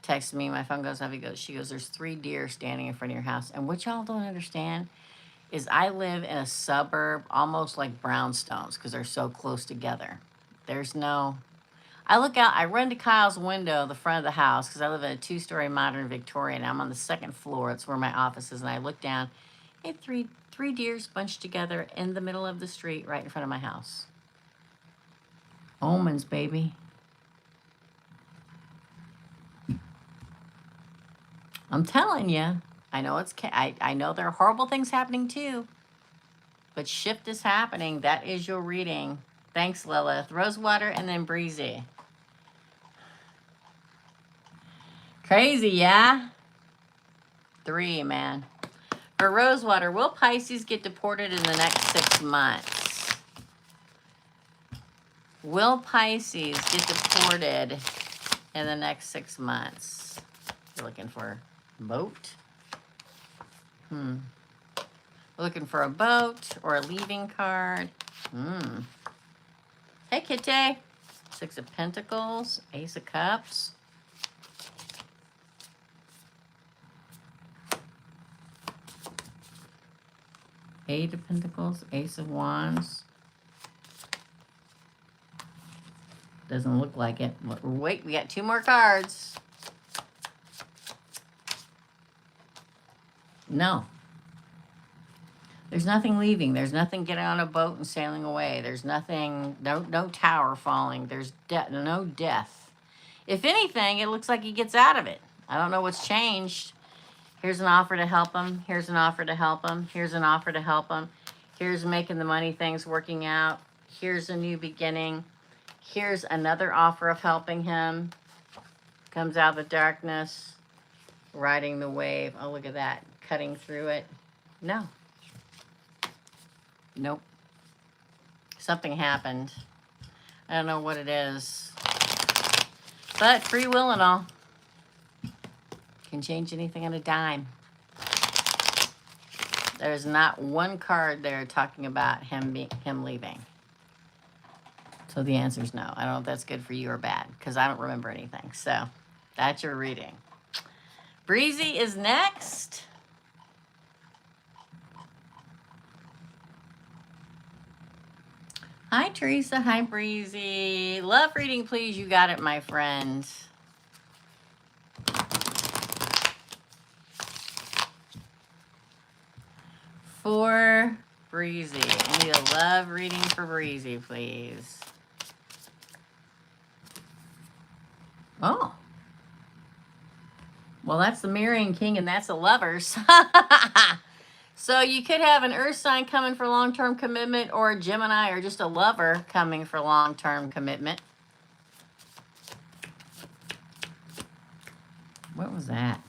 texted me. My phone goes off. She goes, there's 3 deer standing in front of your house. And what y'all don't understand is I live in a suburb, almost like brownstones, because they're so close together. There's no... I look out, I run to Kyle's window, the front of the house, because I live in a 2-story modern Victorian. I'm on the 2nd floor. It's where my office is. And I look down. I had three deers bunched together in the middle of the street right in front of my house. Omens, baby. I'm telling you. I know I know there are horrible things happening too. But shift is happening. That is your reading. Thanks, Lilith. Rosewater and then Breezy. Crazy, yeah? 3, man. For Rosewater, will Pisces get deported in the next 6 months? Will Pisces get deported in the next 6 months? You're looking for a boat? We're looking for a boat or a leaving card. Hey, Kitty. 6 of Pentacles, Ace of Cups. Eight of Pentacles, Ace of Wands. Doesn't look like it. Wait, we got two more cards. No. There's nothing leaving. There's nothing getting on a boat and sailing away. There's nothing, no tower falling. There's no death. If anything, it looks like he gets out of it. I don't know what's changed. Here's an offer to help him. Here's an offer to help him. Here's an offer to help him. Here's making the money things working out. Here's a new beginning. Here's another offer of helping him. Comes out of the darkness. Riding the wave. Oh, look at that. Cutting through it. No. Nope. Something happened. I don't know what it is. But free will and all. Can change anything on a dime. There's not one card there talking about him leaving. So the answer is no. I don't know if that's good for you or bad, because I don't remember anything. So that's your reading. Breezy is next. Hi, Teresa. Hi, Breezy. Love reading, please. You got it, my friend. For Breezy. I need a love reading for Breezy, please. Oh. Well, that's the Marrying King, and that's the Lovers. So you could have an Earth sign coming for long-term commitment, or a Gemini, or just a lover coming for long-term commitment. What was that?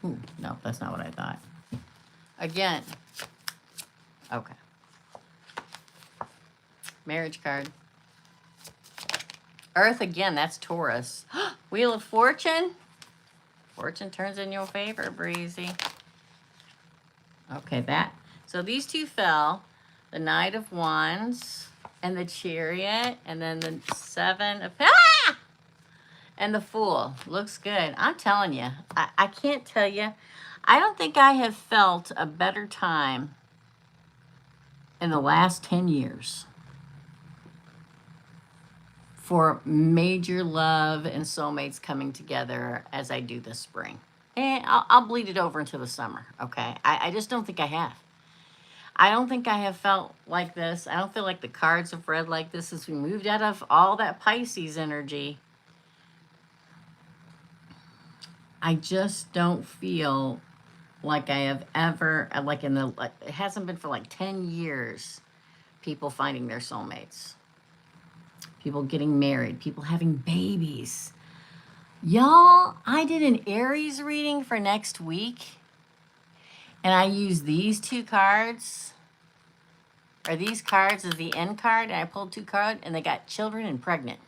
Ooh, no, that's not what I thought. Again. Okay. Marriage card. Earth again, that's Taurus. Wheel of Fortune. Fortune turns in your favor, Breezy. Okay, that. So these two fell. The Knight of Wands and the Chariot, and then the Seven of... Ah! And the Fool. Looks good. I'm telling you. I can't tell you. I don't think I have felt a better time in the last 10 years for major love and soulmates coming together as I do this spring. And I'll bleed it over into the summer, okay? I just don't think I have. I don't think I have felt like this. I don't feel like the cards have read like this since we moved out of all that Pisces energy. I just don't feel like I have ever, like it hasn't been for like 10 years, people finding their soulmates. People getting married. People having babies. Y'all, I did an Aries reading for next week, and I used these two cards, or these cards as the end card, and I pulled two cards, and they got children and pregnant.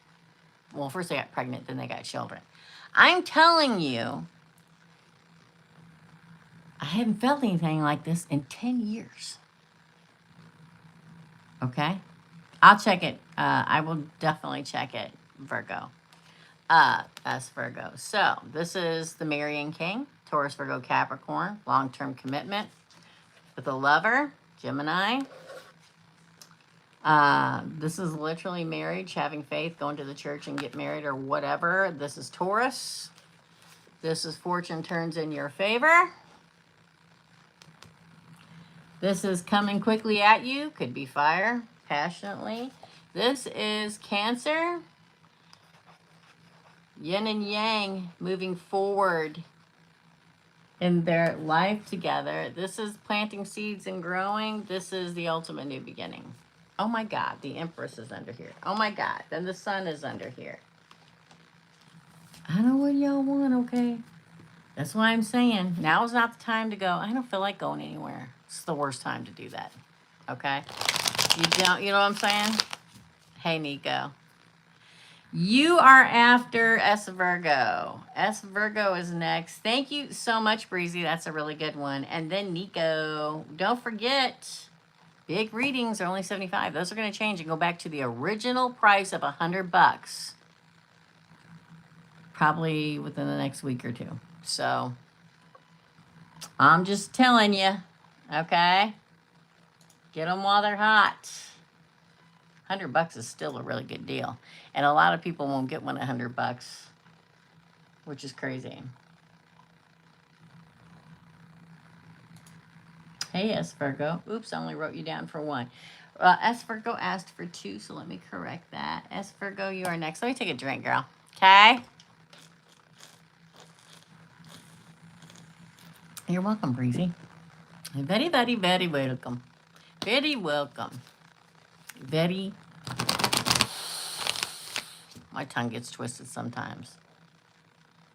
Well, first they got pregnant, then they got children. I'm telling you, I hadn't felt anything like this in 10 years. Okay? I'll check it. I will definitely check it, Virgo. S Virgo. So this is the Marrying King, Taurus, Virgo, Capricorn, long-term commitment with a lover, Gemini. This is literally marriage, having faith, going to the church and get married or whatever. This is Taurus. This is Fortune turns in your favor. This is coming quickly at you. Could be fire, passionately. This is Cancer. Yin and Yang moving forward in their life together. This is planting seeds and growing. This is the ultimate new beginning. Oh my God, the Empress is under here. Oh my God, then the Sun is under here. I know what y'all want, okay? That's why I'm saying now is not the time to go. I don't feel like going anywhere. It's the worst time to do that, okay? You know what I'm saying? Hey, Nico. You are after S Virgo. S Virgo is next. Thank you so much, Breezy. That's a really good one. And then Nico. Don't forget, big readings are only $75. Those are going to change and go back to the original price of $100. Probably within the next week or two. So, I'm just telling you. Okay? Get them while they're hot. $100 is still a really good deal. And a lot of people won't get one at $100, which is crazy. Hey, S Virgo. Oops, I only wrote you down for one. S Virgo asked for two, so let me correct that. S Virgo, you are next. Let me take a drink, girl. Okay? You're welcome, Breezy. Very, very, very welcome. Very welcome. Very. My tongue gets twisted sometimes.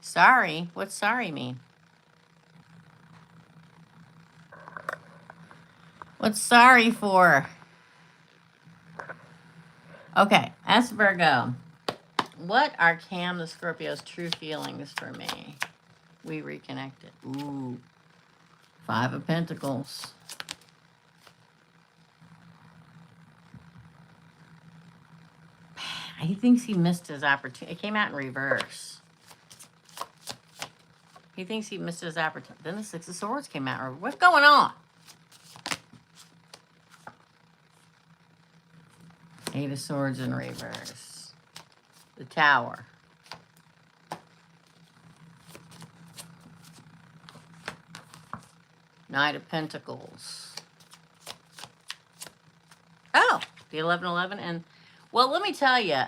Sorry. What's sorry mean? What's sorry for? Okay, S Virgo. What are Cam the Scorpio's true feelings for me? We reconnected. Ooh. 5 of Pentacles. He thinks he missed his opportunity. It came out in reverse. He thinks he missed his opportunity. Then the 6 of Swords came out. What's going on? 8 of Swords in reverse. The Tower. Knight of Pentacles. Oh, the 11-11. And, well, let me tell you.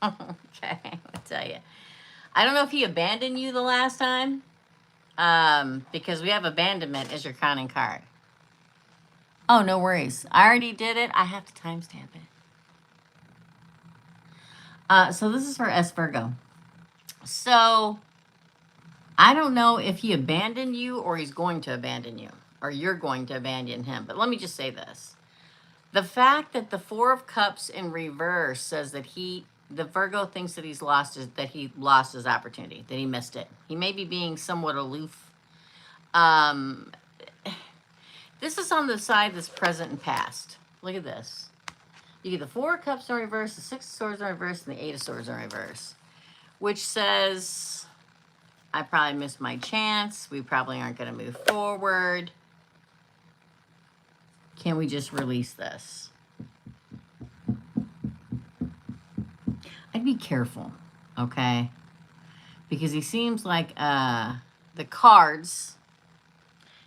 Okay, I'll tell you. I don't know if he abandoned you the last time. Because we have abandonment as your counting card. Oh, no worries. I already did it. I have to timestamp it. So this is for S Virgo. So I don't know if he abandoned you or he's going to abandon you. Or you're going to abandon him. But let me just say this. The fact that the 4 of Cups in reverse says that the Virgo thinks that he lost his opportunity, that he missed it. He may be being somewhat aloof. This is on the side that's present and past. Look at this. You get the 4 of Cups in reverse, the 6 of Swords in reverse, and the 8 of Swords in reverse. Which says, I probably missed my chance. We probably aren't going to move forward. Can we just release this? I'd be careful, okay? Because he seems like the cards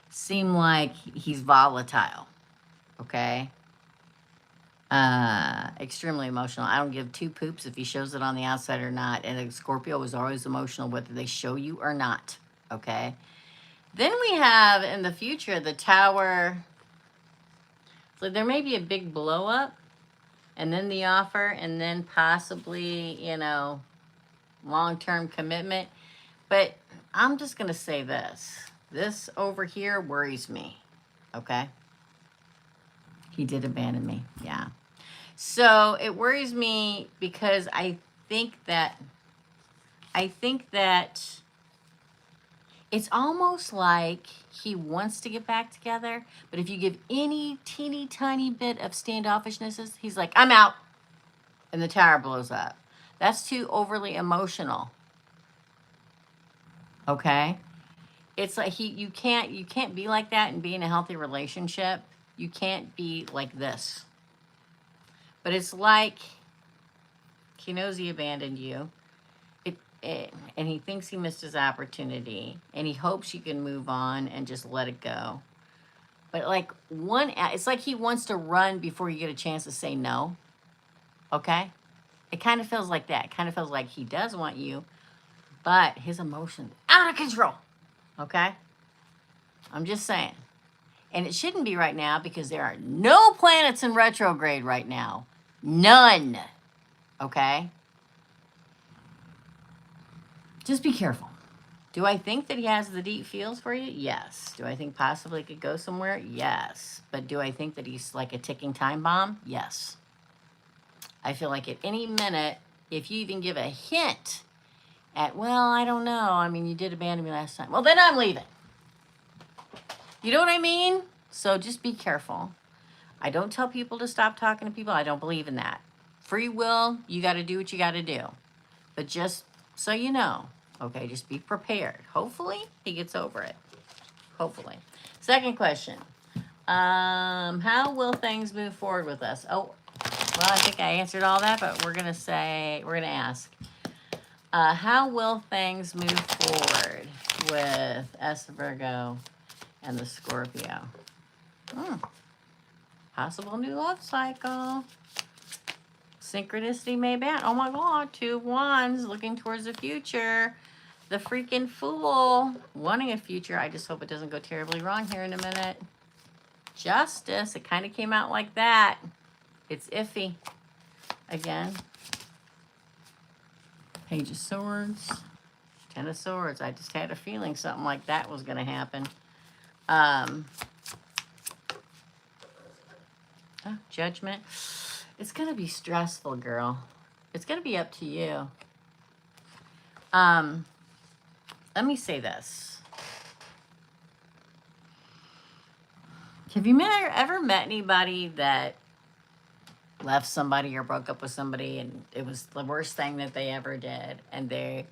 seem like he's volatile, okay? Extremely emotional. I don't give 2 poops if he shows it on the outside or not. And a Scorpio is always emotional whether they show you or not, okay? Then we have in the future the Tower. So there may be a big blow up, and then the offer, and then possibly, long-term commitment. But I'm just going to say this. This over here worries me, okay? He did abandon me, yeah. So it worries me because I think that it's almost like he wants to get back together, but if you give any teeny tiny bit of standoffishness, he's like, I'm out, and the tower blows up. That's too overly emotional. Okay? It's like you can't be like that and be in a healthy relationship. You can't be like this. But it's like he knows he abandoned you. And he thinks he missed his opportunity, and he hopes you can move on and just let it go. But it's like he wants to run before you get a chance to say no. Okay? It kind of feels like that. It kind of feels like he does want you, but his emotions out of control. Okay? I'm just saying. And it shouldn't be right now because there are no planets in retrograde right now. None. Okay? Just be careful. Do I think that he has the deep feels for you? Yes. Do I think possibly it could go somewhere? Yes. But do I think that he's like a ticking time bomb? Yes. I feel like at any minute, if you even give a hint at, well, I don't know. I mean, you did abandon me last time. Well, then I'm leaving. You know what I mean? So just be careful. I don't tell people to stop talking to people. I don't believe in that. Free will, you got to do what you got to do. But just so you know, okay, just be prepared. Hopefully, he gets over it. Hopefully. Second question. How will things move forward with us? Oh, well, I think I answered all that, but we're going to ask, how will things move forward with S Virgo and the Scorpio? Possible new love cycle. Synchronicity may be. Oh my God, 2 of Wands looking towards the future. The freaking Fool wanting a future. I just hope it doesn't go terribly wrong here in a minute. Justice. It kind of came out like that. It's iffy. Again. Page of Swords. 10 of Swords. I just had a feeling something like that was going to happen. Judgment. It's going to be stressful, girl. It's going to be up to you. Let me say this. Have you ever met anybody that left somebody or broke up with somebody and it was the worst thing that they ever did, and they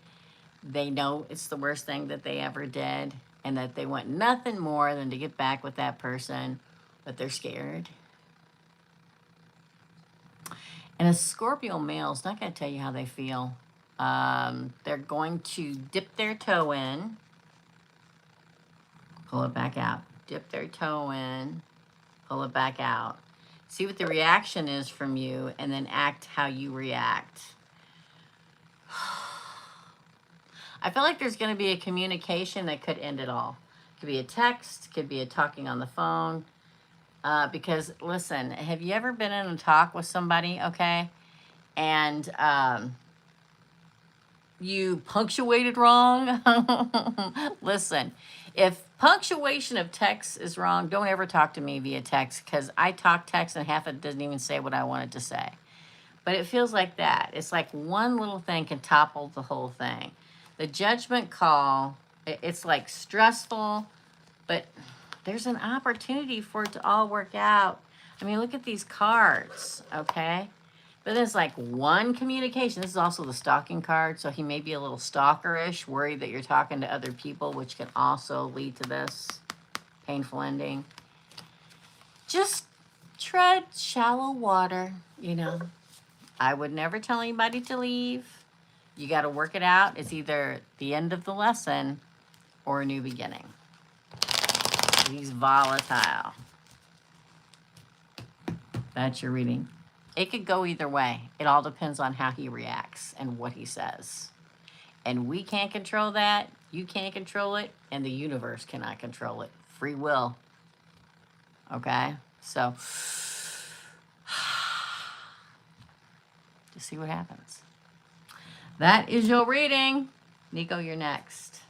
know it's the worst thing that they ever did, and that they want nothing more than to get back with that person, but they're scared? And a Scorpio male is not going to tell you how they feel. They're going to dip their toe in, pull it back out. Dip their toe in, pull it back out. See what the reaction is from you, and then act how you react. I feel like there's going to be a communication that could end it all. Could be a text, could be a talking on the phone. Because, listen, have you ever been in a talk with somebody, okay, and you punctuated wrong? Listen, if punctuation of text is wrong, don't ever talk to me via text, because I talk text and half it doesn't even say what I wanted to say. But it feels like that. It's like one little thing can topple the whole thing. The judgment call, it's like stressful, but there's an opportunity for it to all work out. I mean, look at these cards, okay? But there's like one communication. This is also the stalking card, so he may be a little stalkerish, worried that you're talking to other people, which can also lead to this painful ending. Just tread shallow water, you know. I would never tell anybody to leave. You got to work it out. It's either the end of the lesson or a new beginning. He's volatile. That's your reading. It could go either way. It all depends on how he reacts and what he says. And we can't control that. You can't control it. And the universe cannot control it. Free will. Okay? So, just see what happens. That is your reading. Nico, you're next.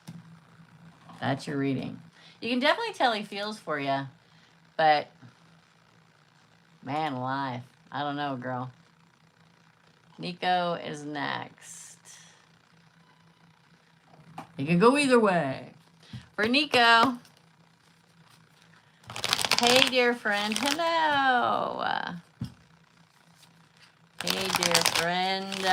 That's your reading. You can definitely tell he feels for you. But, man alive. I don't know, girl. Nico is next. It can go either way. For Nico. Hey, dear friend. Hello. Hey, dear friend.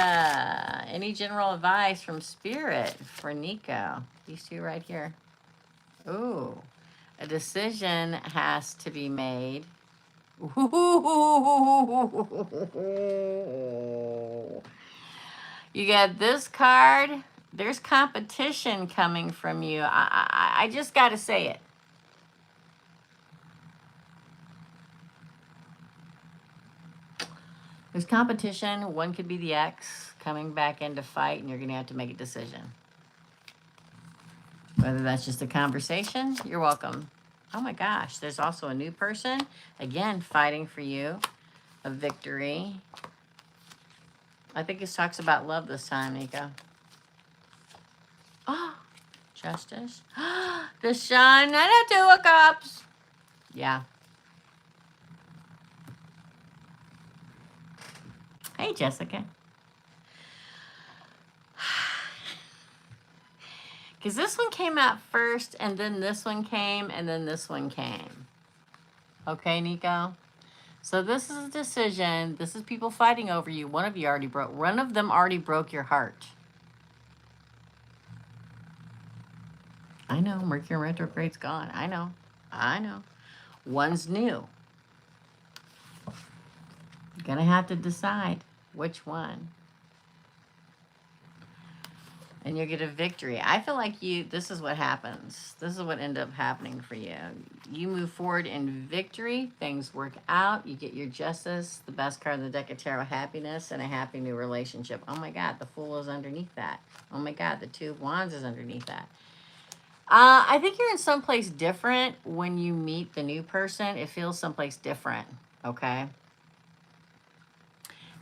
Any general advice from Spirit for Nico? These two right here. Ooh. A decision has to be made. You got this card. There's competition coming from you. I just got to say it. There's competition. One could be the ex coming back in to fight, and you're going to have to make a decision. Whether that's just a conversation, you're welcome. Oh my gosh, there's also a new person, again, fighting for you, a victory. I think this talks about love this time, Nico. Oh, justice. The Sun and a 2 of Cups. Yeah. Hey, Jessica. Because this one came out first, and then this one came, and then this one came. Okay, Nico? So this is a decision. This is people fighting over you. One of them already broke your heart. I know, Mercury retrograde's gone. I know. One's new. You're going to have to decide which one. And you'll get a victory. I feel like this is what happens. This is what ended up happening for you. You move forward in victory. Things work out. You get your justice. The best card in the deck of tarot, happiness, and a happy new relationship. Oh my God, the Fool is underneath that. Oh my God, the Two of Wands is underneath that. I think you're in someplace different when you meet the new person. It feels someplace different, okay?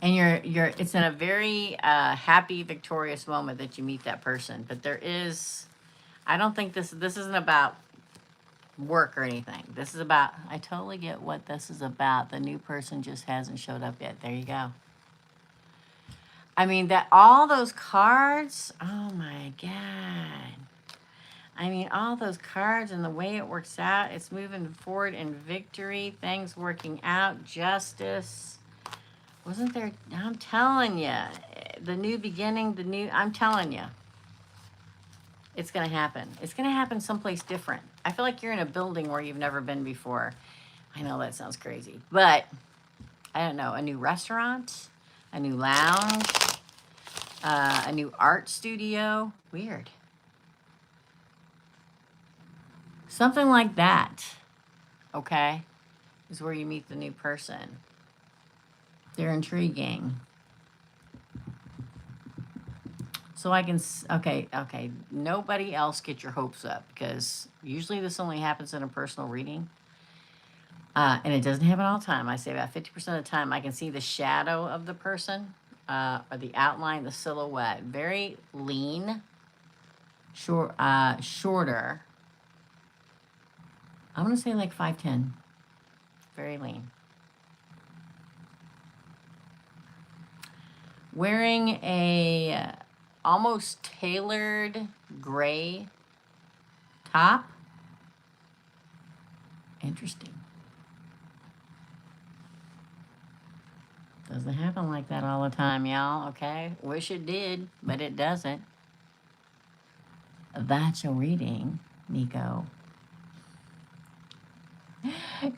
And it's in a very happy, victorious moment that you meet that person. But there is, I don't think this isn't about work or anything. This is about, I totally get what this is about. The new person just hasn't showed up yet. There you go. I mean, that all those cards, oh my God. I mean, all those cards and the way it works out, it's moving forward in victory, things working out, justice. Wasn't there, I'm telling you, the new beginning, I'm telling you, it's going to happen. It's going to happen someplace different. I feel like you're in a building where you've never been before. I know that sounds crazy, but I don't know, a new restaurant, a new lounge, a new art studio. Weird. Something like that, okay, is where you meet the new person. They're intriguing. So I can, okay, nobody else get your hopes up, because usually this only happens in a personal reading. And it doesn't happen all the time. I say about 50% of the time I can see the shadow of the person, or the outline, the silhouette. Very lean, shorter. I'm going to say like 5'10". Very lean. Wearing a almost tailored gray top. Interesting. Doesn't happen like that all the time, y'all, okay? Wish it did, but it doesn't. That's your reading, Nico.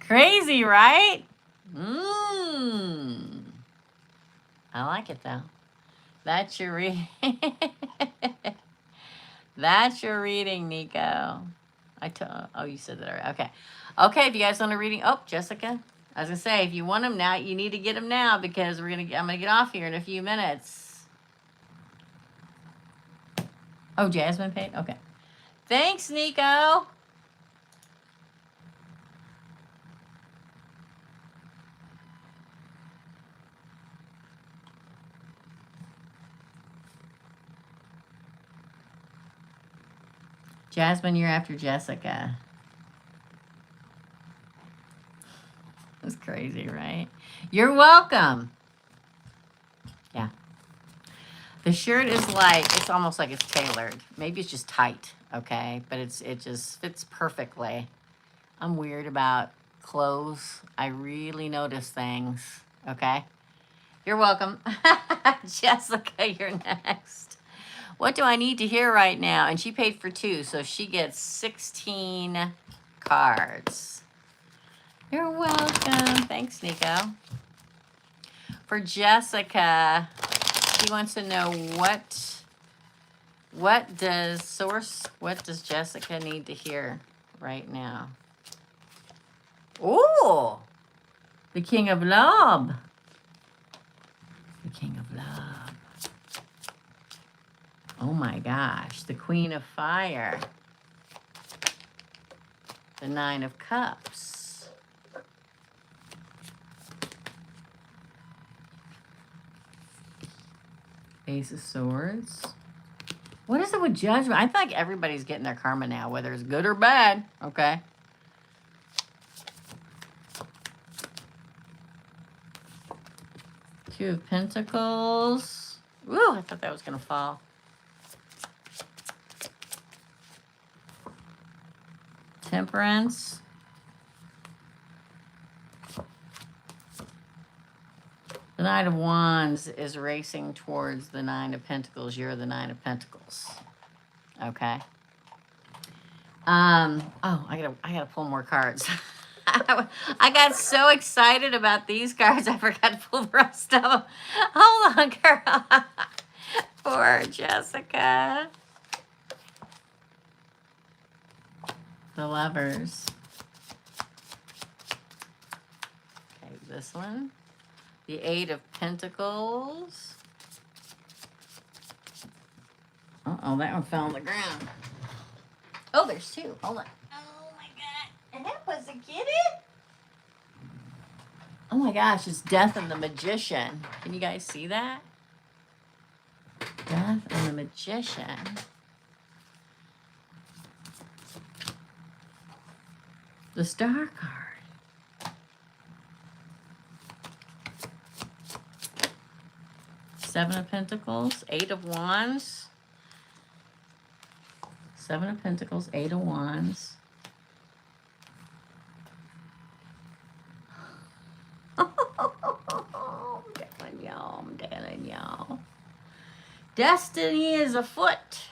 Crazy, right? I like it, though. That's your reading. That's your reading, Nico. Oh, you said that already. Okay. Okay, if you guys want a reading. Oh, Jessica. I was going to say, if you want them now, you need to get them now, because I'm going to get off here in a few minutes. Oh, Jasmine paid? Okay. Thanks, Nico. Jasmine, you're after Jessica. That's crazy, right? You're welcome. Yeah. The shirt is like, it's almost like it's tailored. Maybe it's just tight, okay? But it just fits perfectly. I'm weird about clothes. I really notice things, okay? You're welcome. Jessica, you're next. What do I need to hear right now? And she paid for 2, so she gets 16 cards. You're welcome. Thanks, Nico. For Jessica, she wants to know what does Jessica need to hear right now? Ooh, the King of Love. The King of Love. Oh my gosh, the Queen of Fire. The Nine of Cups. Ace of Swords. What is it with Judgment? I feel like everybody's getting their karma now, whether it's good or bad, okay? Two of Pentacles. Ooh, I thought that was going to fall. Temperance. The Knight of Wands is racing towards the Nine of Pentacles. You're the Nine of Pentacles. Okay. Oh, I gotta pull more cards. I got so excited about these cards, I forgot to pull the rest of them. Hold on, girl. Poor Jessica. The Lovers. Okay, this one. The Eight of Pentacles. Uh-oh, that one fell on the ground. Oh, there's two. Hold on. Oh, my God. And that was a kitty? Oh, my gosh. It's Death and the Magician. Can you guys see that? Death and the Magician. The Star card. Seven of Pentacles. Eight of Wands. Seven of Pentacles. Eight of Wands. I'm telling y'all. Destiny is afoot.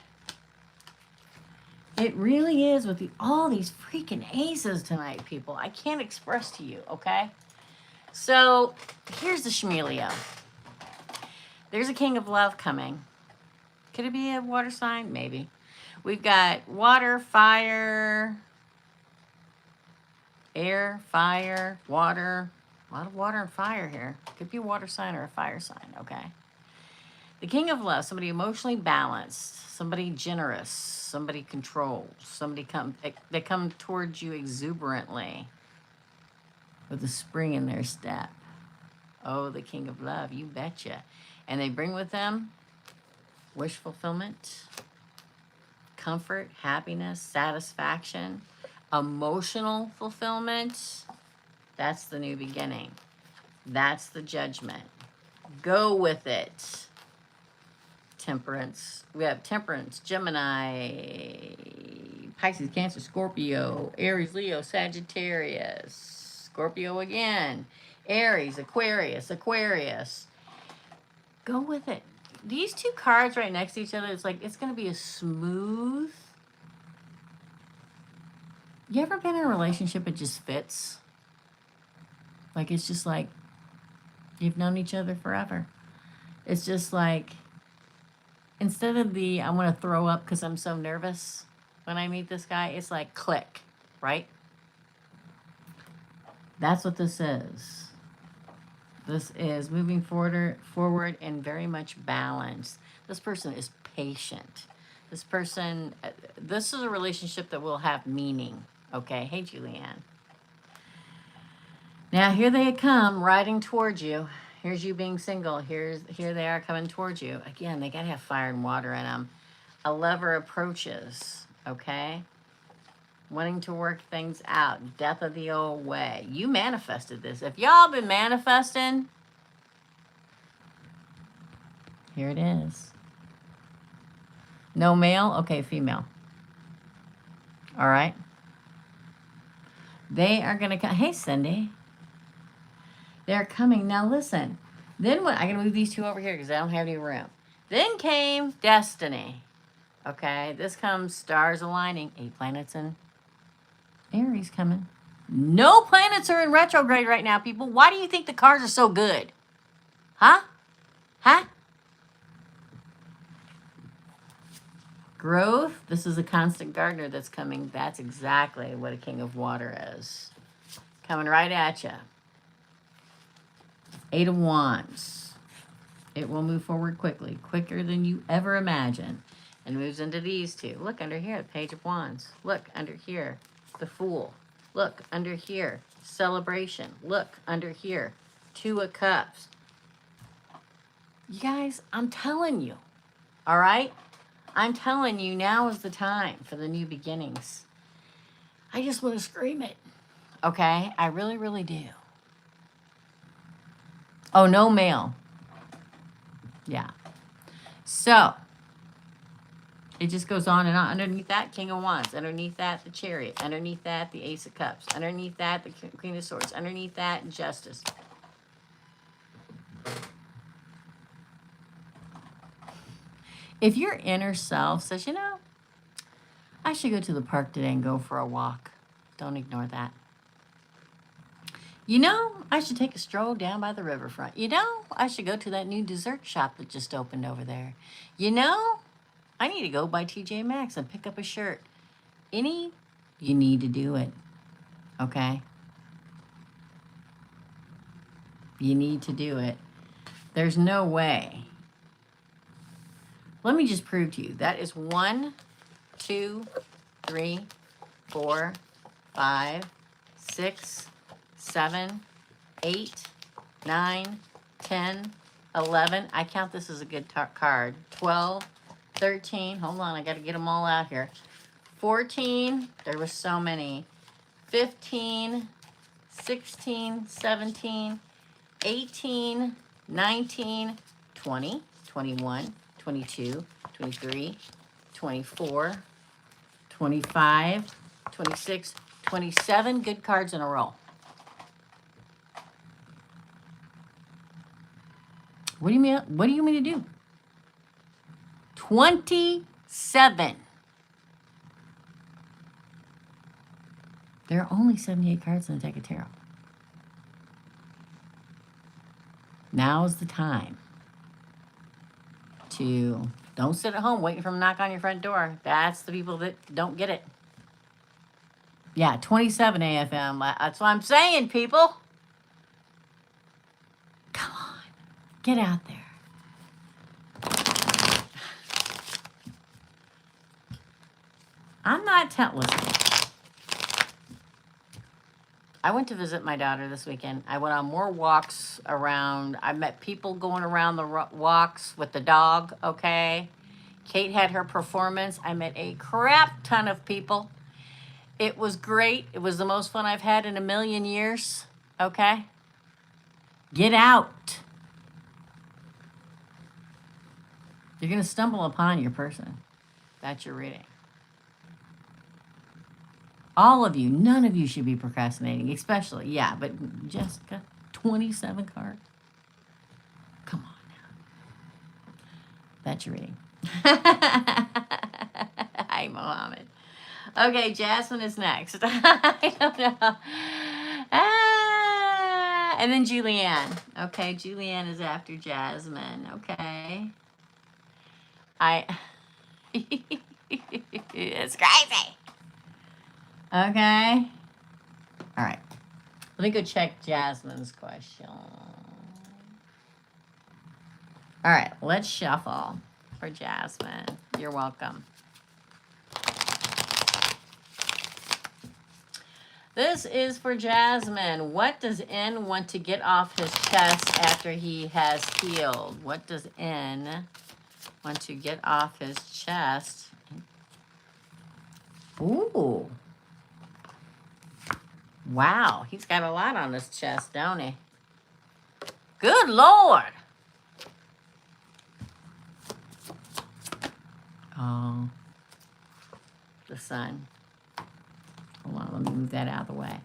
It really is with all these freaking aces tonight, people. I can't express to you, okay? So, here's the Shmulio. There's a King of Love coming. Could it be a water sign? Maybe. We've got water, fire, air, fire, water. A lot of water and fire here. Could be a water sign or a fire sign, okay? The King of Love, somebody emotionally balanced, somebody generous, somebody controls, somebody they come towards you exuberantly with a spring in their step. Oh, the King of Love, you betcha. And they bring with them wish fulfillment, comfort, happiness, satisfaction, emotional fulfillment. That's the new beginning. That's the judgment. Go with it. Temperance. We have Temperance, Gemini, Pisces, Cancer, Scorpio, Aries, Leo, Sagittarius, Scorpio again, Aries, Aquarius. Go with it. These two cards right next to each other, it's like it's going to be a smooth. You ever been in a relationship that just fits? Like it's just like you've known each other forever. It's just like instead of the I want to throw up because I'm so nervous when I meet this guy, it's like click, right? That's what this is. This is moving forward and very much balanced. This person is patient. This is a relationship that will have meaning. Okay, hey Julianne. Now here they come riding towards you. Here's you being single. Here they are coming towards you. Again, they gotta have fire and water in them. A lover approaches. Okay, wanting to work things out. Death of the old way. You manifested this. If y'all been manifesting, here it is. No male? Okay, female. All right. They are going to come. Hey, Cindy. They're coming. Now, listen. Then what? I'm going to move these two over here because I don't have any room. Then came Destiny. Okay. This comes stars aligning. 8 planets in Aries coming. No planets are in retrograde right now, people. Why do you think the cards are so good? Huh? Huh? Growth. This is a constant gardener that's coming. That's exactly what a King of Water is. Coming right at you. 8 of Wands. It will move forward quickly. Quicker than you ever imagined. And moves into these two. Look under here. The Page of Wands. Look under here. The Fool. Look under here. Celebration. Look under here. 2 of Cups. You guys, I'm telling you. All right? I'm telling you, now is the time for the new beginnings. I just want to scream it. Okay? I really, really do. Oh, no male. Yeah. So, it just goes on and on. Underneath that, King of Wands. Underneath that, the Chariot. Underneath that, the Ace of Cups. Underneath that, the Queen of Swords. Underneath that, Justice. If your inner self says, you know, I should go to the park today and go for a walk, don't ignore that. You know, I should take a stroll down by the riverfront. You know, I should go to that new dessert shop that just opened over there. You know, I need to go by TJ Maxx and pick up a shirt. You need to do it. Okay? You need to do it. There's no way. Let me just prove to you. That is 1, 2, 3, 4, 5, 6, 7, 8, 9, 10, 11. I count this as a good card. 12, 13. Hold on, I got to get them all out here. 14. There were so many. 15, 16, 17, 18, 19, 20, 21, 22, 23, 24, 25, 26, 27 good cards in a row. What do you mean? What do you mean to do? 27. There are only 78 cards in the deck of tarot. Now's the time to don't sit at home waiting for them to knock on your front door. That's the people that don't get it. Yeah, 27 AFM. That's what I'm saying, people. Come on. Get out there. I'm not listen. I went to visit my daughter this weekend. I went on more walks around. I met people going around the walks with the dog, okay? Kate had her performance. I met a crap ton of people. It was great. It was the most fun I've had in a million years, okay? Get out. You're going to stumble upon your person. That's your reading. All of you, none of you should be procrastinating, especially, yeah, but Jessica, 27 cards. Come on now. That's your reading. Hi, Mohammed. Okay, Jasmine is next. I don't know. And then Julianne. Okay, Julianne is after Jasmine. Okay. It's crazy. Okay. All right. Let me go check Jasmine's question. All right. Let's shuffle for Jasmine. You're welcome. This is for Jasmine. What does N want to get off his chest after he has healed? What does N want to get off his chest? Ooh. Wow, he's got a lot on his chest, don't he? Good Lord. Oh, the sun. Hold on, let me move that out of the way.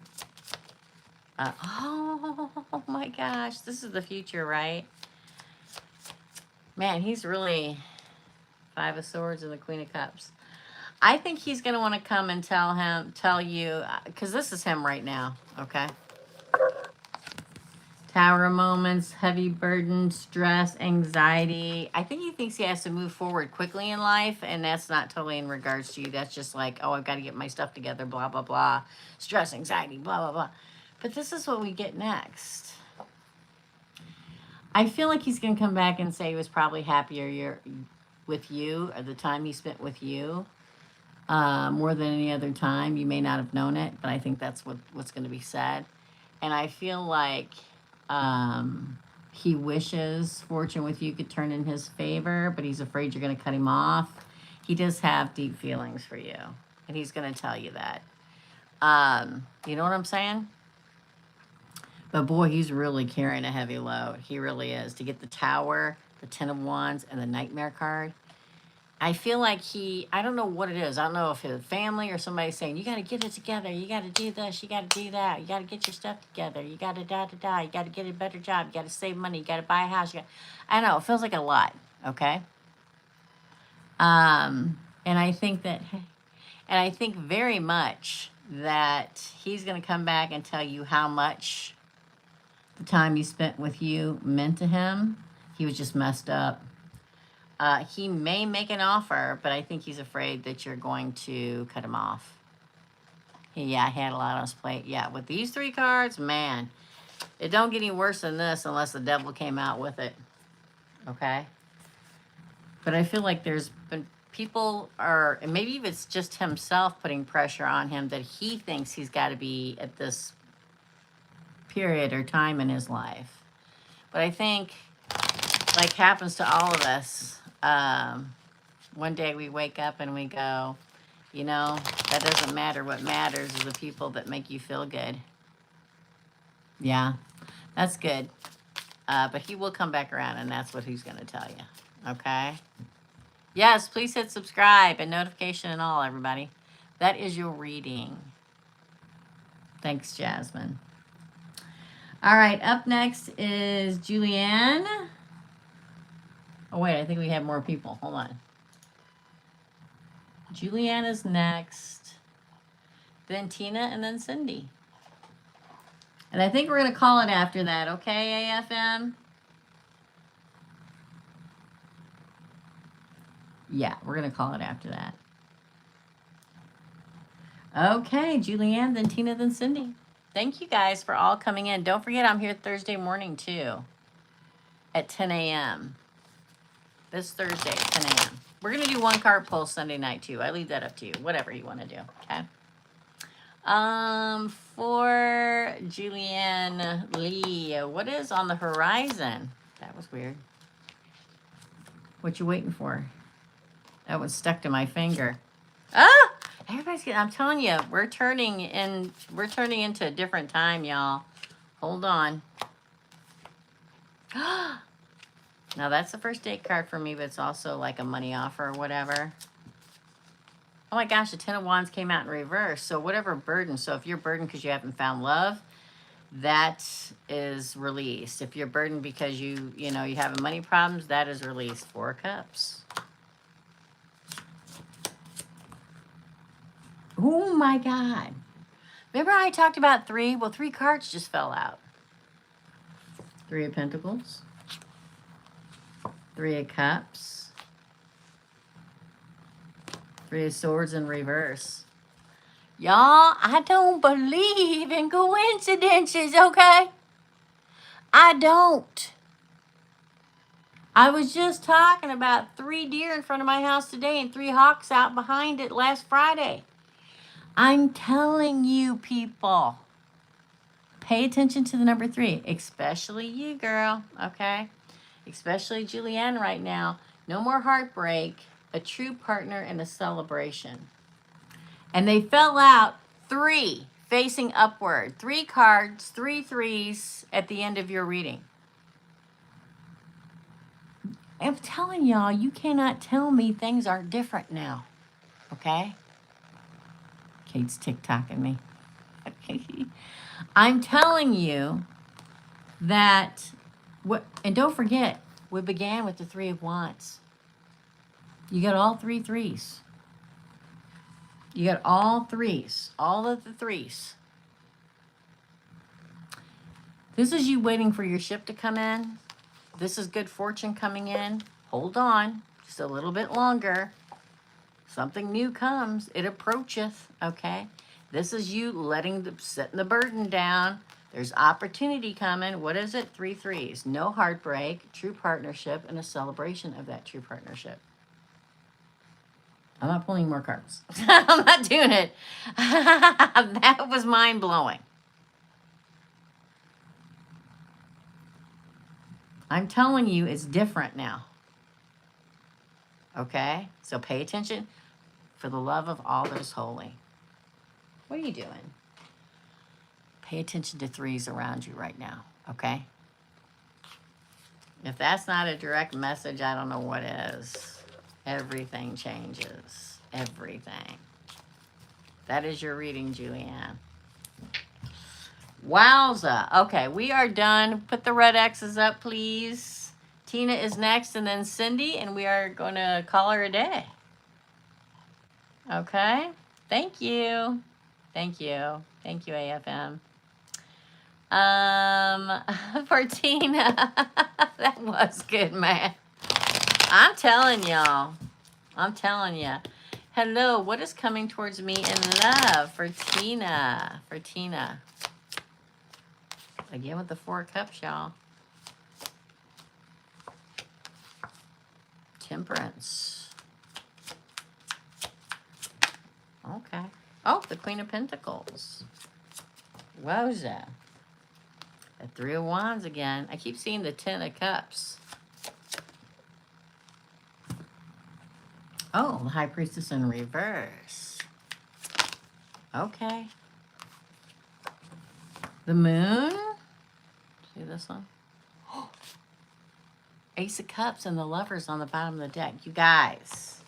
Oh my gosh, this is the future, right? Man, he's really Five of Swords and the Queen of Cups. I think he's going to want to come and tell you, because this is him right now, okay? Tower moments, heavy burden, stress, anxiety. I think he thinks he has to move forward quickly in life, and that's not totally in regards to you. That's just like, oh, I've got to get my stuff together, blah, blah, blah. Stress, anxiety, blah, blah, blah. But this is what we get next. I feel like he's going to come back and say he was probably happier with you, or the time he spent with you. More than any other time. You may not have known it, but I think that's what's going to be said. And I feel like he wishes fortune with you could turn in his favor, but he's afraid you're going to cut him off. He does have deep feelings for you, and he's going to tell you that. You know what I'm saying? But boy, he's really carrying a heavy load. He really is. To get the Tower, the Ten of Wands, and the Nightmare card, I feel like I don't know what it is. I don't know if it's family or somebody saying, you got to get it together. You got to do this. You got to do that. You got to get your stuff together. You got to da-da-da. You got to get a better job. You got to save money. You got to buy a house. I don't know. It feels like a lot. Okay. And I think very much that he's going to come back and tell you how much the time he spent with you meant to him. He was just messed up. He may make an offer, but I think he's afraid that you're going to cut him off. Yeah, he had a lot on his plate. Yeah, with these 3 cards, man, it don't get any worse than this unless the devil came out with it. Okay? But I feel like there's been people are, and maybe if it's just himself putting pressure on him that he thinks he's got to be at this period or time in his life. But I think, like happens to all of us, one day we wake up and we go, you know, that doesn't matter. What matters is the people that make you feel good. Yeah, that's good. But he will come back around, and that's what he's going to tell you. Okay? Yes, please hit subscribe and notification and all, everybody. That is your reading. Thanks, Jasmine. All right, up next is Julianne. Oh, wait, I think we have more people. Hold on. Julianne is next. Then Tina, and then Cindy. And I think we're going to call it after that, okay, AFM? Yeah, we're going to call it after that. Okay, Julianne, then Tina, then Cindy. Thank you guys for all coming in. Don't forget, I'm here Thursday morning, too, at 10 a.m. This Thursday at 10 a.m. We're going to do 1 card pull Sunday night, too. I leave that up to you, whatever you want to do, okay? For Julianne Lee, what is on the horizon? That was weird. What you waiting for? That was stuck to my finger. Ah! Everybody's getting, I'm telling you, we're turning into a different time, y'all. Hold on. Now that's the first date card for me, but it's also like a money offer or whatever. Oh my gosh, the 10 of Wands came out in reverse. So whatever burden. So if you're burdened because you haven't found love, that is released. If you're burdened because you having money problems, that is released. 4 of Cups. Oh my God. Remember I talked about 3? Well, 3 cards just fell out. 3 of Pentacles. 3 of Cups. 3 of Swords in reverse. Y'all, I don't believe in coincidences, okay? I don't. I was just talking about 3 deer in front of my house today and 3 hawks out behind it last Friday. I'm telling you, people, pay attention to the number 3, especially you, girl, okay? Especially Julianne right now. No more heartbreak, a true partner, and a celebration. And they fell out 3 facing upward. 3 cards, 3 threes at the end of your reading. I'm telling y'all, you cannot tell me things are different now, okay? Kate's TikToking me. I'm telling you that, and don't forget, we began with the 3 of Wands. You got all 3 threes. You got all threes, all of the threes. This is you waiting for your ship to come in. This is good fortune coming in. Hold on, just a little bit longer. Something new comes, it approacheth, okay? This is you setting the burden down. There's opportunity coming. What is it? 3 threes. No heartbreak, true partnership, and a celebration of that true partnership. I'm not pulling more cards. I'm not doing it. That was mind-blowing. I'm telling you, it's different now. Okay? So pay attention. For the love of all that is holy. What are you doing? Pay attention to 3s around you right now. Okay? If that's not a direct message, I don't know what is. Everything changes. Everything. That is your reading, Julianne. Wowza. Okay, we are done. Put the red X's up, please. Tina is next, and then Cindy, and we are going to call her a day. Okay? Thank you. Thank you. Thank you, AFM. For Tina. That was good, man. I'm telling y'all. I'm telling ya. Hello, what is coming towards me in love for Tina? For Tina. Again with the 4 of Cups, y'all. Temperance. Okay. Oh, the Queen of Pentacles. What was that? The 3 of Wands again. I keep seeing the 10 of Cups. Oh, the High Priestess in reverse. Okay. The Moon. See this one? Ace of Cups and the Lovers on the bottom of the deck. You guys.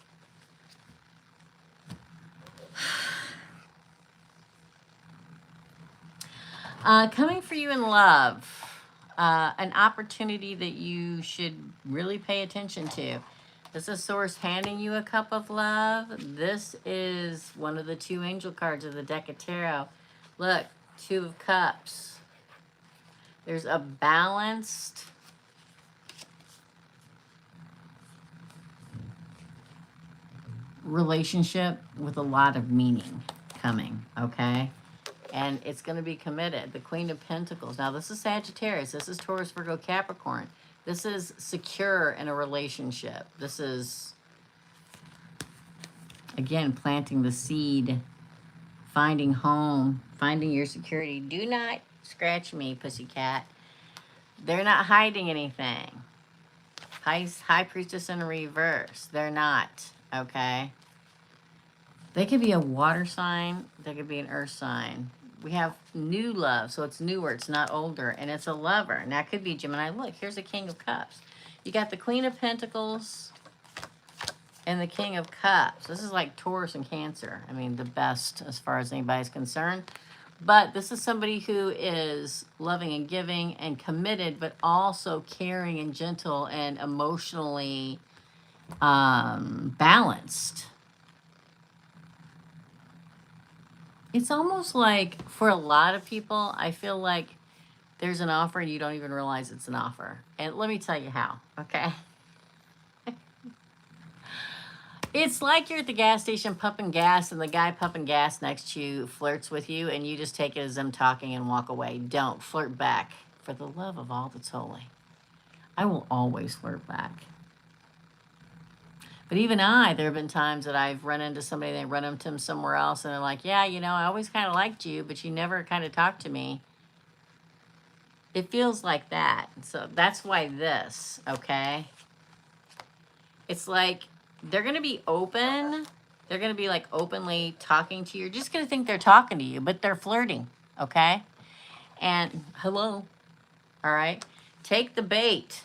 Coming for you in love. An opportunity that you should really pay attention to. This is Source handing you a cup of love. This is one of the 2 angel cards of the deck of tarot. Look, 2 of Cups. There's a balanced relationship with a lot of meaning coming, okay? And it's going to be committed. The Queen of Pentacles. Now, this is Sagittarius. This is Taurus, Virgo, Capricorn. This is secure in a relationship. This is, again, planting the seed, finding home, finding your security. Do not scratch me, pussycat. They're not hiding anything. High Priestess in reverse. They're not, okay? They could be a water sign. They could be an earth sign. We have new love, so it's newer. It's not older, and it's a lover. Now, it could be Gemini. Look, here's the King of Cups. You got the Queen of Pentacles and the King of Cups. This is like Taurus and Cancer. I mean, the best as far as anybody's concerned. But this is somebody who is loving and giving and committed, but also caring and gentle and emotionally balanced. It's almost like, for a lot of people, I feel like there's an offer and you don't even realize it's an offer. And let me tell you how, okay? It's like you're at the gas station pumping gas and the guy pumping gas next to you flirts with you and you just take it as them talking and walk away. Don't flirt back. For the love of all that's holy. I will always flirt back. But even there have been times that I've run into somebody, they run into them somewhere else, and they're like, yeah, you know, I always kind of liked you, but you never kind of talked to me. It feels like that. So that's why this, okay? It's like they're going to be open. They're going to be like openly talking to you. You're just going to think they're talking to you, but they're flirting, okay? And hello, all right? Take the bait.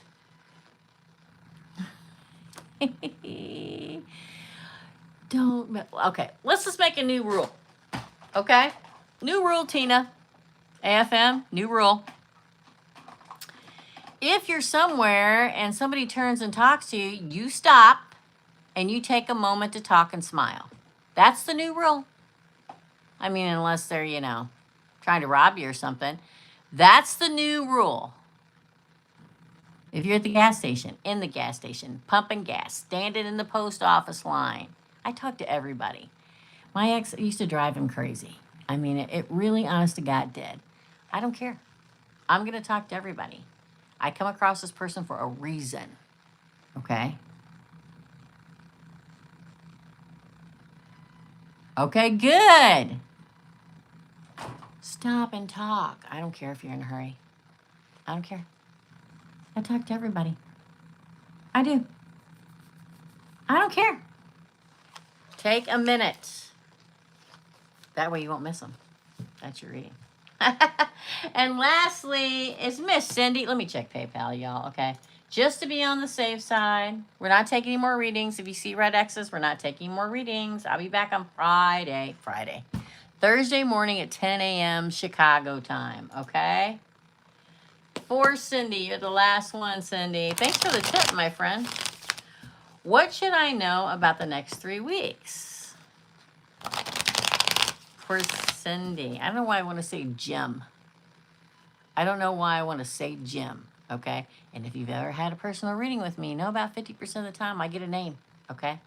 Don't, okay, let's just make a new rule, okay? New rule, Tina. AFM, new rule. If you're somewhere and somebody turns and talks to you, you stop and you take a moment to talk and smile. That's the new rule. I mean, unless they're, you know, trying to rob you or something. That's the new rule. If you're at the gas station, in the gas station, pumping gas, standing in the post office line, I talk to everybody. My ex used to drive him crazy. I mean, it really, honest to God, did. I don't care. I'm going to talk to everybody. I come across this person for a reason, okay? Okay, good. Stop and talk. I don't care if you're in a hurry. I don't care. I talk to everybody. I do. I don't care. Take a minute. That way you won't miss them. That's your reading. And lastly is Miss Cindy. Let me check PayPal, y'all, okay? Just to be on the safe side. We're not taking any more readings. If you see red X's, we're not taking more readings. I'll be back on Thursday morning at 10 a.m. Chicago time, okay? For Cindy, you're the last one, Cindy. Thanks for the tip, my friend. What should I know about the next 3 weeks? For Cindy. I don't know why I want to say Jim. I don't know why I want to say Jim, okay? And if you've ever had a personal reading with me, you know about 50% of the time I get a name, okay?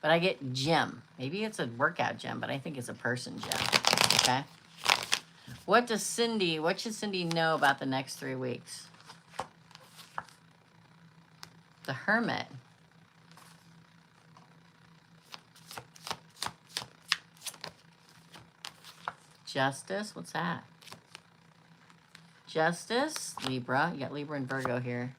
But I get Jim. Maybe it's a workout gym, but I think it's a person gym, okay? What should Cindy know about the next 3 weeks? The Hermit. Justice, what's that? Justice, Libra. You got Libra and Virgo here.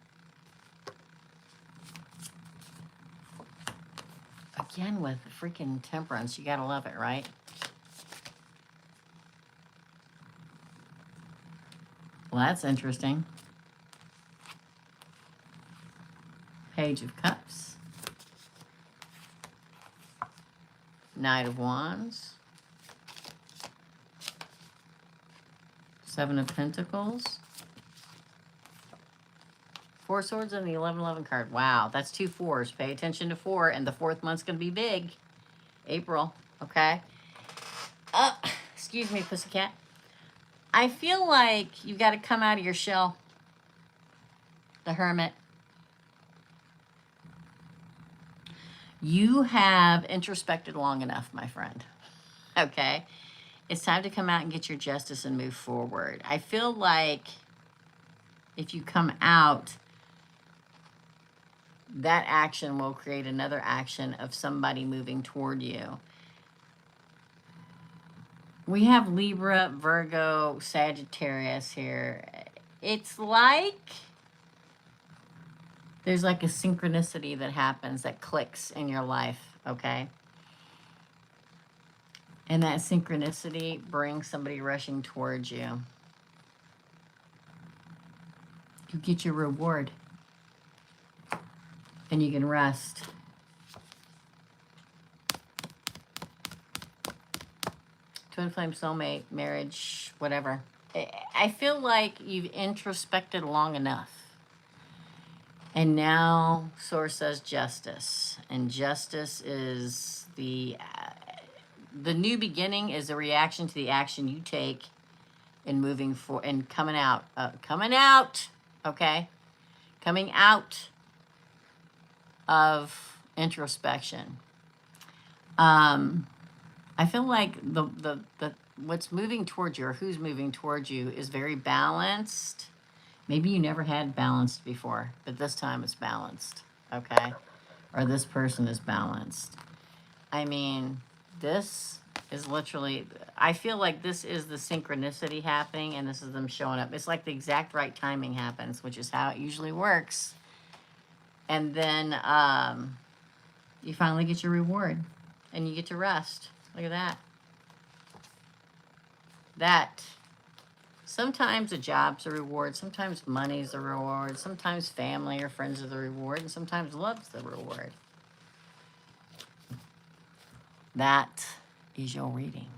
Again with freaking Temperance. You gotta love it, right? Well, that's interesting. Page of Cups. Knight of Wands. 7 of Pentacles. 4 Swords and the 1111 card. Wow, that's 2 4s. Pay attention to 4, and the 4th month's going to be big. April, okay? Excuse me, pussycat. I feel like you got to come out of your shell. The Hermit. You have introspected long enough, my friend. Okay? It's time to come out and get your justice and move forward. I feel like if you come out, that action will create another action of somebody moving toward you. We have Libra, Virgo, Sagittarius here. It's like there's like a synchronicity that happens, that clicks in your life, okay? And that synchronicity brings somebody rushing towards you. You get your reward. And you can rest. Twin flame, soulmate, marriage, whatever. I feel like you've introspected long enough. And now Source says justice. And justice is the new beginning, is a reaction to the action you take in moving forward and coming out, okay? Coming out of introspection. I feel like the what's moving towards you, or who's moving towards you, is very balanced. Maybe you never had balanced before, but this time it's balanced, okay? Or this person is balanced. I mean, this is literally, I feel like this is the synchronicity happening, and this is them showing up. It's like the exact right timing happens, which is how it usually works. And then you finally get your reward, and you get to rest. Look at that. Sometimes a job's a reward, sometimes money's a reward, sometimes family or friends are the reward, and sometimes love's the reward. That is your reading.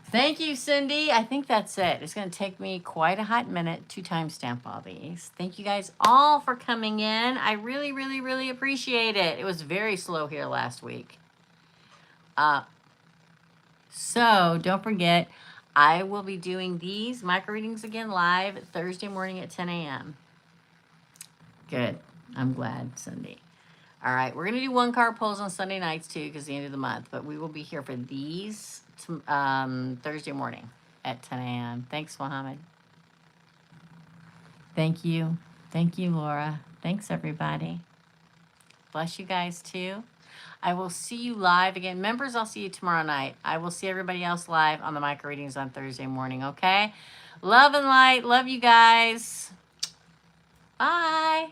Thank you, Cindy. I think that's it. It's going to take me quite a hot minute to timestamp all these. Thank you guys all for coming in. I really, really, really appreciate it. It was very slow here last week. So don't forget, I will be doing these micro readings again live Thursday morning at 10 a.m. Good. I'm glad, Cindy. All right, we're going to do 1-card pulls on Sunday nights too, because it's the end of the month. But we will be here for these Thursday morning at 10 a.m. Thanks, Mohammed. Thank you. Thank you, Laura. Thanks, everybody. Bless you guys too. I will see you live again. Members, I'll see you tomorrow night. I will see everybody else live on the micro readings on Thursday morning, okay? Love and light. Love you guys. Bye.